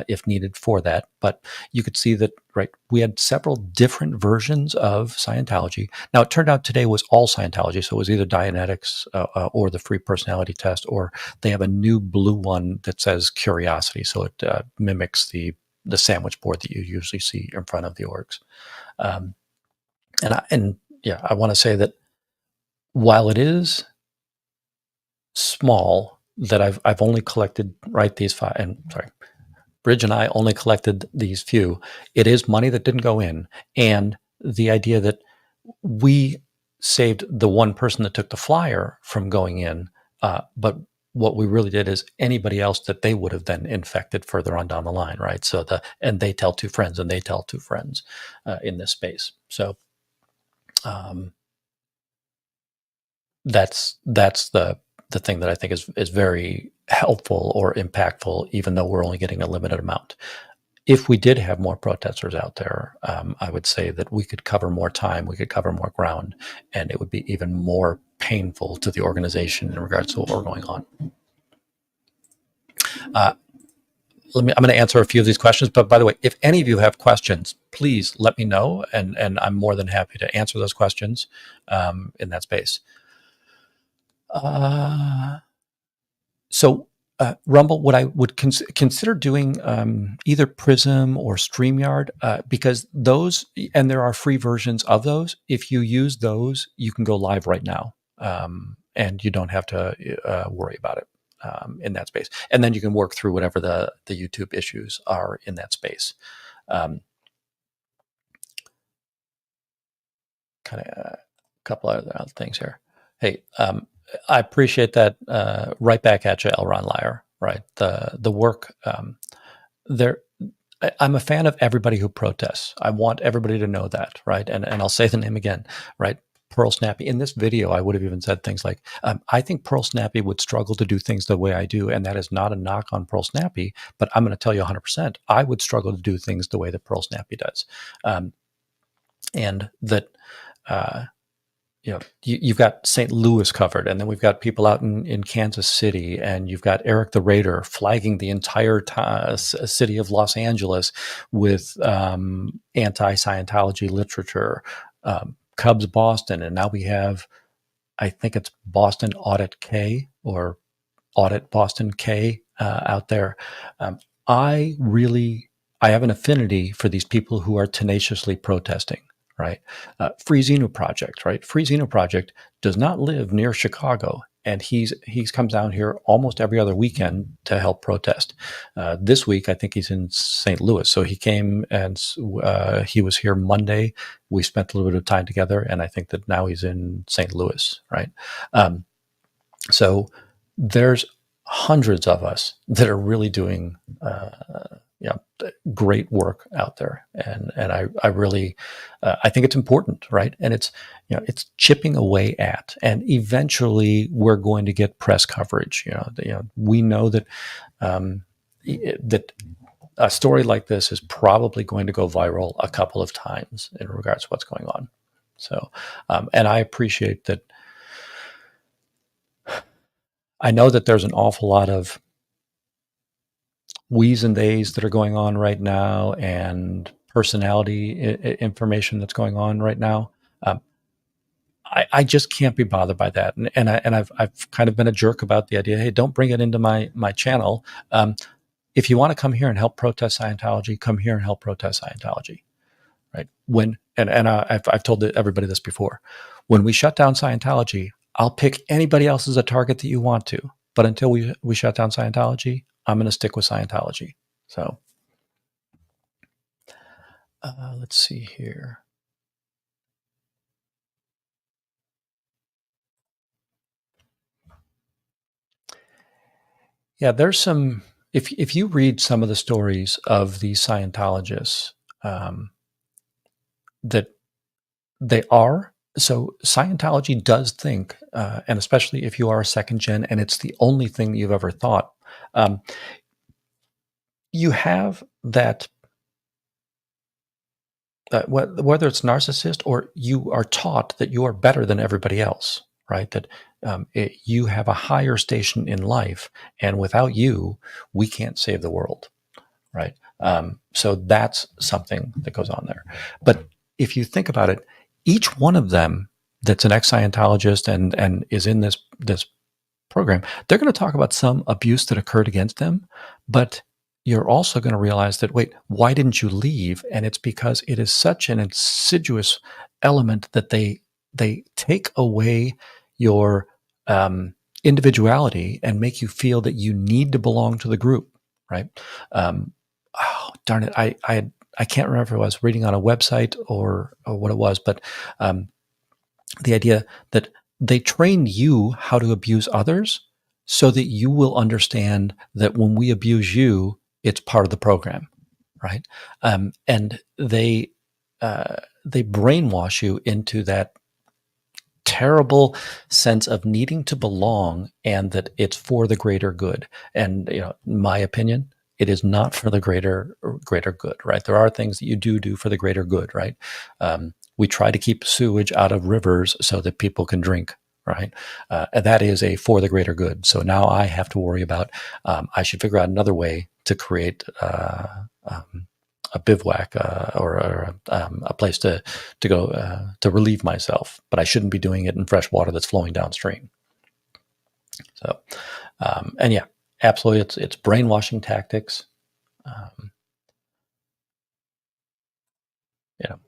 if needed for that. But you could see that, right, we had several different versions of Scientology. Now, it turned out today was all Scientology. So it was either Dianetics or the free personality test, or they have a new blue one that says Curiosity. So it mimics the sandwich board that you usually see in front of the orgs. I want to say that while it is small, that I've only collected these five. And sorry, Bridge and I only collected these few. It is money that didn't go in, and the idea that we saved the one person that took the flyer from going in, but what we really did is anybody else that they would have then infected further on down the line, right? So and they tell two friends, and they tell two friends in this space. So. That's the thing that I think is very helpful or impactful, even though we're only getting a limited amount. If we did have more protesters out there, I would say that we could cover more time, we could cover more ground, and it would be even more painful to the organization in regards to what we're going on. I'm going to answer a few of these questions, but by the way, if any of you have questions, please let me know, and I'm more than happy to answer those questions in that space. Rumble, what I would consider doing either Prism or StreamYard, because those, and there are free versions of those. If you use those, you can go live right now, and you don't have to worry about it in that space. And then you can work through whatever the YouTube issues are in that space. Kind of a couple other things here. Hey, I appreciate that. Right back at you, Elron Liar. Right, the work there. I'm a fan of everybody who protests. I want everybody to know that, right? And I'll say the name again, right? Pearl Snappy. In this video, I would have even said things like, I think Pearl Snappy would struggle to do things the way I do, and that is not a knock on Pearl Snappy, but I'm going to tell you 100%, I would struggle to do things the way that Pearl Snappy does, and that. You've got St. Louis covered, and then we've got people out in Kansas City, and you've got Eric the Raider flagging the entire city of Los Angeles with anti-Scientology literature, Cubs Boston, and now we have, I think it's Boston Audit K or Audit Boston K out there. I have an affinity for these people who are tenaciously protesting. Right, Free Xeno Project. Right, Free Xeno Project does not live near Chicago, and he's comes down here almost every other weekend to help protest. This week, I think he's in St. Louis, so he came and he was here Monday. We spent a little bit of time together, and I think that now he's in St. Louis. Right, so there's hundreds of us that are really doing. Great work out there, and I really I think it's important, right? And it's it's chipping away at, and eventually we're going to get press coverage. We know that that a story like this is probably going to go viral a couple of times in regards to what's going on. So, and I appreciate that. I know that there's an awful lot of we's and they's that are going on right now, and personality information that's going on right now. I just can't be bothered by that, and I've kind of been a jerk about the idea. Hey, don't bring it into my channel. If you want to come here and help protest Scientology, come here and help protest Scientology. Right? I've told everybody this before. When we shut down Scientology, I'll pick anybody else as a target that you want to. But until we shut down Scientology, I'm going to stick with Scientology. So let's see here. Yeah, there's some. If you read some of the stories of these Scientologists, that they are. So Scientology does think, and especially if you are a second gen, and it's the only thing that you've ever thought. You have that whether it's narcissist or you are taught that you are better than everybody else, right? That you have a higher station in life, and without you, we can't save the world, right? So that's something that goes on there. But if you think about it, each one of them that's an ex-Scientologist and is in this program, they're going to talk about some abuse that occurred against them, but you're also going to realize that, wait, why didn't you leave? And it's because it is such an insidious element that they take away your individuality and make you feel that you need to belong to the group, right? Oh, darn it, I can't remember if I was reading on a website or what it was, but the idea that they train you how to abuse others so that you will understand that when we abuse you, it's part of the program, right? And they brainwash you into that terrible sense of needing to belong and that it's for the greater good. And in my opinion, it is not for the greater good, right? There are things that you do for the greater good, right? We try to keep sewage out of rivers so that people can drink, right? And that is a for the greater good. So now I have to worry about, I should figure out another way to create a bivouac or a place to go to relieve myself, but I shouldn't be doing it in fresh water that's flowing downstream. So, and yeah, absolutely, it's brainwashing tactics. You know.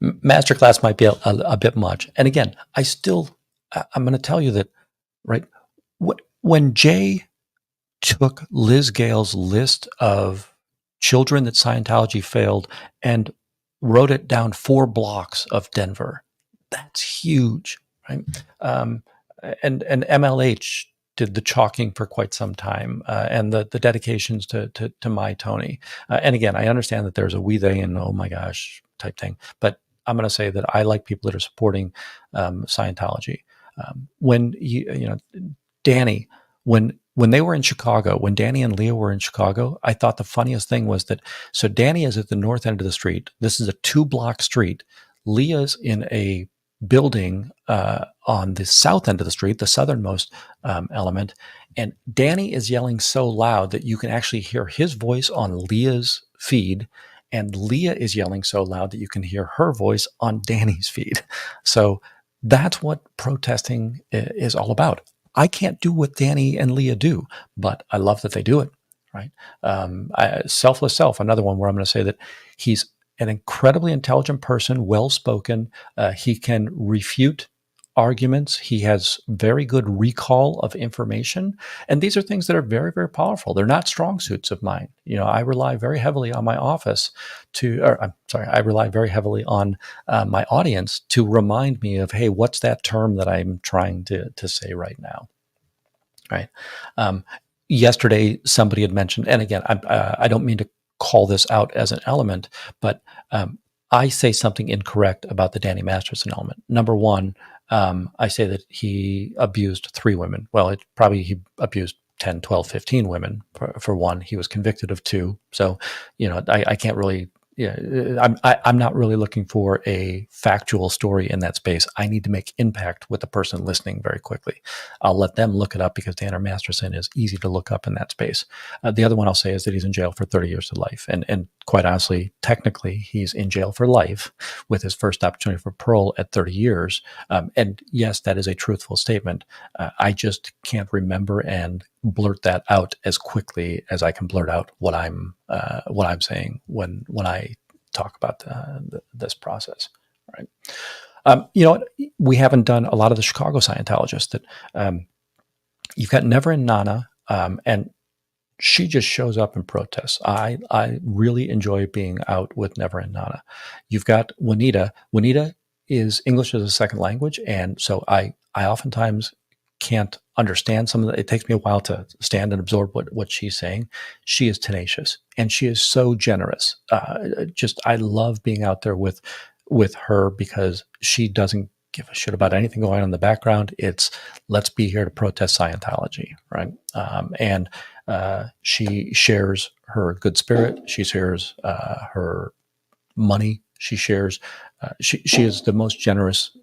Masterclass might be a bit much. And again, I'm going to tell you that, right? When Jay took Liz Gale's list of children that Scientology failed and wrote it down 4 blocks of Denver, that's huge, right? And MLH did the chalking for quite some time, and the dedications to My Tony. And again, I understand that there's a we they and oh my gosh type thing, but I'm going to say that I like people that are supporting Scientology. When Danny, when they were in Chicago, when Danny and Leah were in Chicago, I thought the funniest thing was that, so Danny is at the north end of the street. This is a 2-block street. Leah's in a building on the south end of the street, the southernmost element. And Danny is yelling so loud that you can actually hear his voice on Leah's feed. And Leah is yelling so loud that you can hear her voice on Danny's feed. So that's what protesting is all about. I can't do what Danny and Leah do, but I love that they do it, right? Selfless Self, another one where I'm going to say that he's an incredibly intelligent person, well-spoken. He can refute arguments. He has very good recall of information. And these are things that are very, very powerful. They're not strong suits of mine. I rely very heavily on my office I rely very heavily on my audience to remind me of, hey, what's that term that I'm trying to say right now? Right. Yesterday, somebody had mentioned, and again, I don't mean to call this out as an element, but I say something incorrect about the Danny Masterson element. Number one, I say that he abused 3 women. Well, he abused 10, 12, 15 women for one. He was convicted of 2. So, I can't really, I'm not really looking for a factual story in that space. I need to make impact with the person listening very quickly. I'll let them look it up because Danny Masterson is easy to look up in that space. The other one I'll say is that he's in jail for 30 years to life. And quite honestly, technically, he's in jail for life with his first opportunity for parole at 30 years. And yes, that is a truthful statement. I just can't remember and blurt that out as quickly as I can blurt out what I'm saying when I talk about this process, right? We haven't done a lot of the Chicago Scientologists. That you've got Never and Nana, and she just shows up and protests. I really enjoy being out with Never and Nana. You've got Juanita. Juanita is English as a second language, and so I oftentimes can't understand some of it. It takes me a while to stand and absorb what she's saying. She is tenacious and she is so generous. I love being out there with her because she doesn't give a shit about anything going on in the background. It's let's be here to protest Scientology, right? And She shares her good spirit. She shares her money. She shares. She is the most generous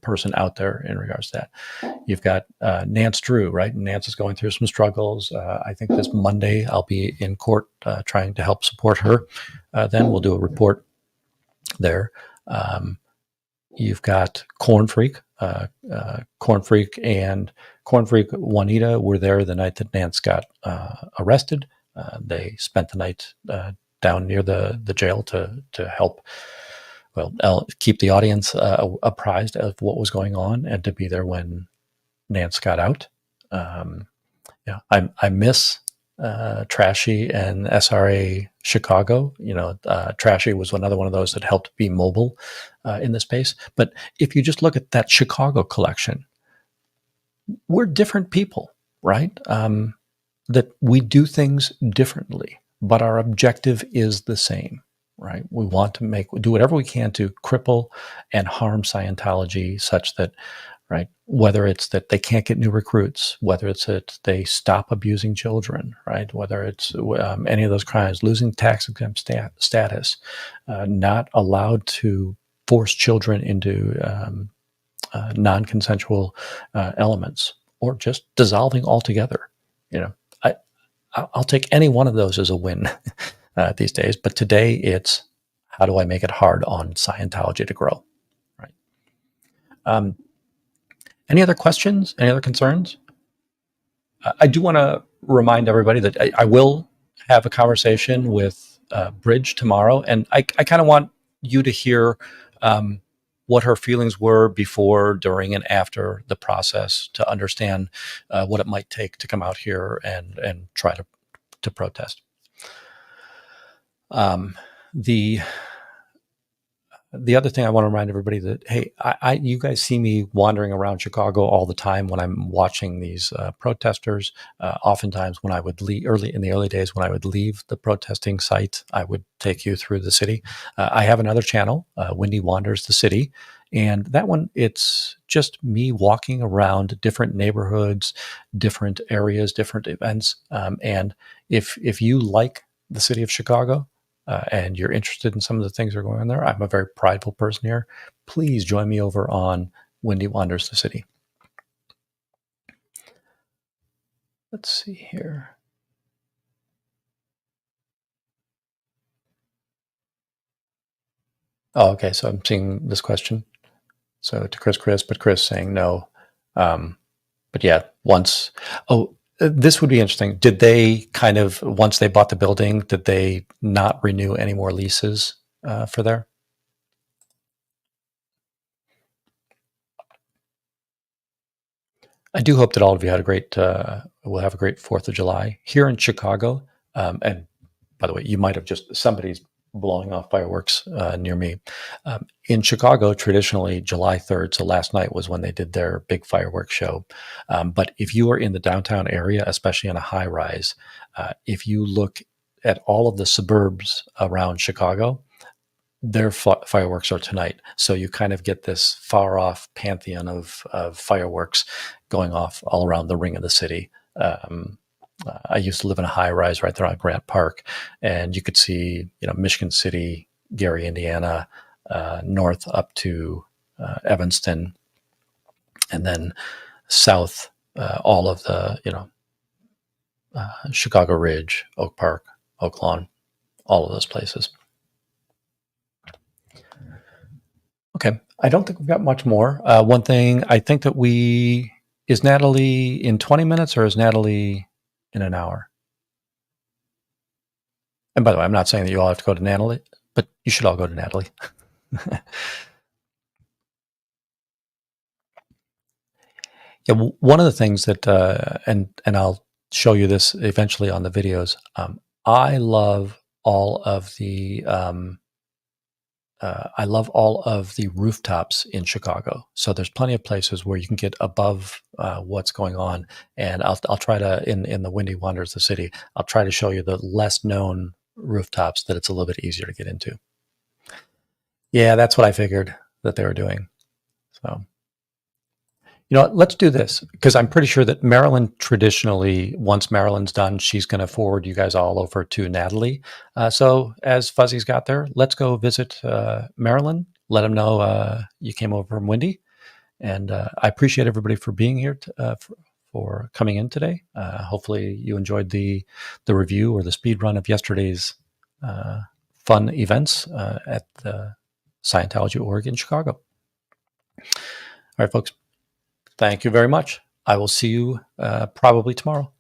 person out there in regards to that. You've got Nance Drew, right? And Nance is going through some struggles. I think this Monday I'll be in court trying to help support her. Then we'll do a report there. You've got Corn Freak. Corn Freak and Corn Freak Juanita were there the night that Nance got arrested. They spent the night down near the jail to help, keep the audience apprised of what was going on and to be there when Nance got out. I miss Trashy and SRA Chicago. Trashy was another one of those that helped be mobile in the space. But if you just look at that Chicago collection, we're different people, right? That we do things differently, but our objective is the same, right? We want to do whatever we can to cripple and harm Scientology such that, right, whether it's that they can't get new recruits, whether it's that they stop abusing children, right, whether it's any of those crimes, losing tax exempt status, not allowed to force children into non-consensual elements, or just dissolving altogether. I'll take any one of those as a win these days. But today it's, how do I make it hard on Scientology to grow, right? Any other questions? Any other concerns? I do want to remind everybody that I will have a conversation with Bridge tomorrow, and I kind of want you to hear what her feelings were before, during, and after the process to understand what it might take to come out here and try to protest. The other thing I want to remind everybody that, hey, you guys see me wandering around Chicago all the time when I'm watching these protesters. Oftentimes when I would leave in the early days, when I would leave the protesting site, I would take you through the city. I have another channel, Windy Wanders the City. And that one, it's just me walking around different neighborhoods, different areas, different events. And if you like the city of Chicago, and you're interested in some of the things that are going on there, I'm a very prideful person here. Please join me over on Windy Wanders the City. Let's see here. Oh, okay. So I'm seeing this question. So to Chris, but Chris saying no. But yeah, this would be interesting. Did they kind of, once they bought the building, did they not renew any more leases for there? I do hope that all of you had will have a great 4th of July here in Chicago. And by the way, you might have somebody's blowing off fireworks near me. In Chicago, traditionally, July 3rd, so last night was when they did their big fireworks show. But if you are in the downtown area, especially in a high rise, if you look at all of the suburbs around Chicago, their fireworks are tonight. So you kind of get this far off pantheon of fireworks going off all around the ring of the city. I used to live in a high rise right there on Grant Park, and you could see, Michigan City, Gary, Indiana, north up to Evanston, and then south, all of the, Chicago Ridge, Oak Park, Oak Lawn, all of those places. Okay, I don't think we've got much more. One thing, I think that is Natalie in 20 minutes or is Natalie in an hour? And by the way, I'm not saying that you all have to go to Natalie, but you should all go to Natalie. Yeah, one of the things that, and I'll show you this eventually on the videos. I love all of the rooftops in Chicago. So there's plenty of places where you can get above what's going on. And I'll try to, in the Windy Wanders the City, I'll try to show you the less known rooftops that it's a little bit easier to get into. Yeah, that's what I figured that they were doing. So You know what, let's do this because I'm pretty sure that Marilyn traditionally, once Marilyn's done, she's going to forward you guys all over to Natalie. So as Fuzzy's got there, let's go visit Marilyn. Let him know you came over from Windy. And I appreciate everybody for being here, for coming in today. Hopefully you enjoyed the review or the speed run of yesterday's fun events at the Scientology org in Chicago. All right, folks. Thank you very much. I will see you probably tomorrow.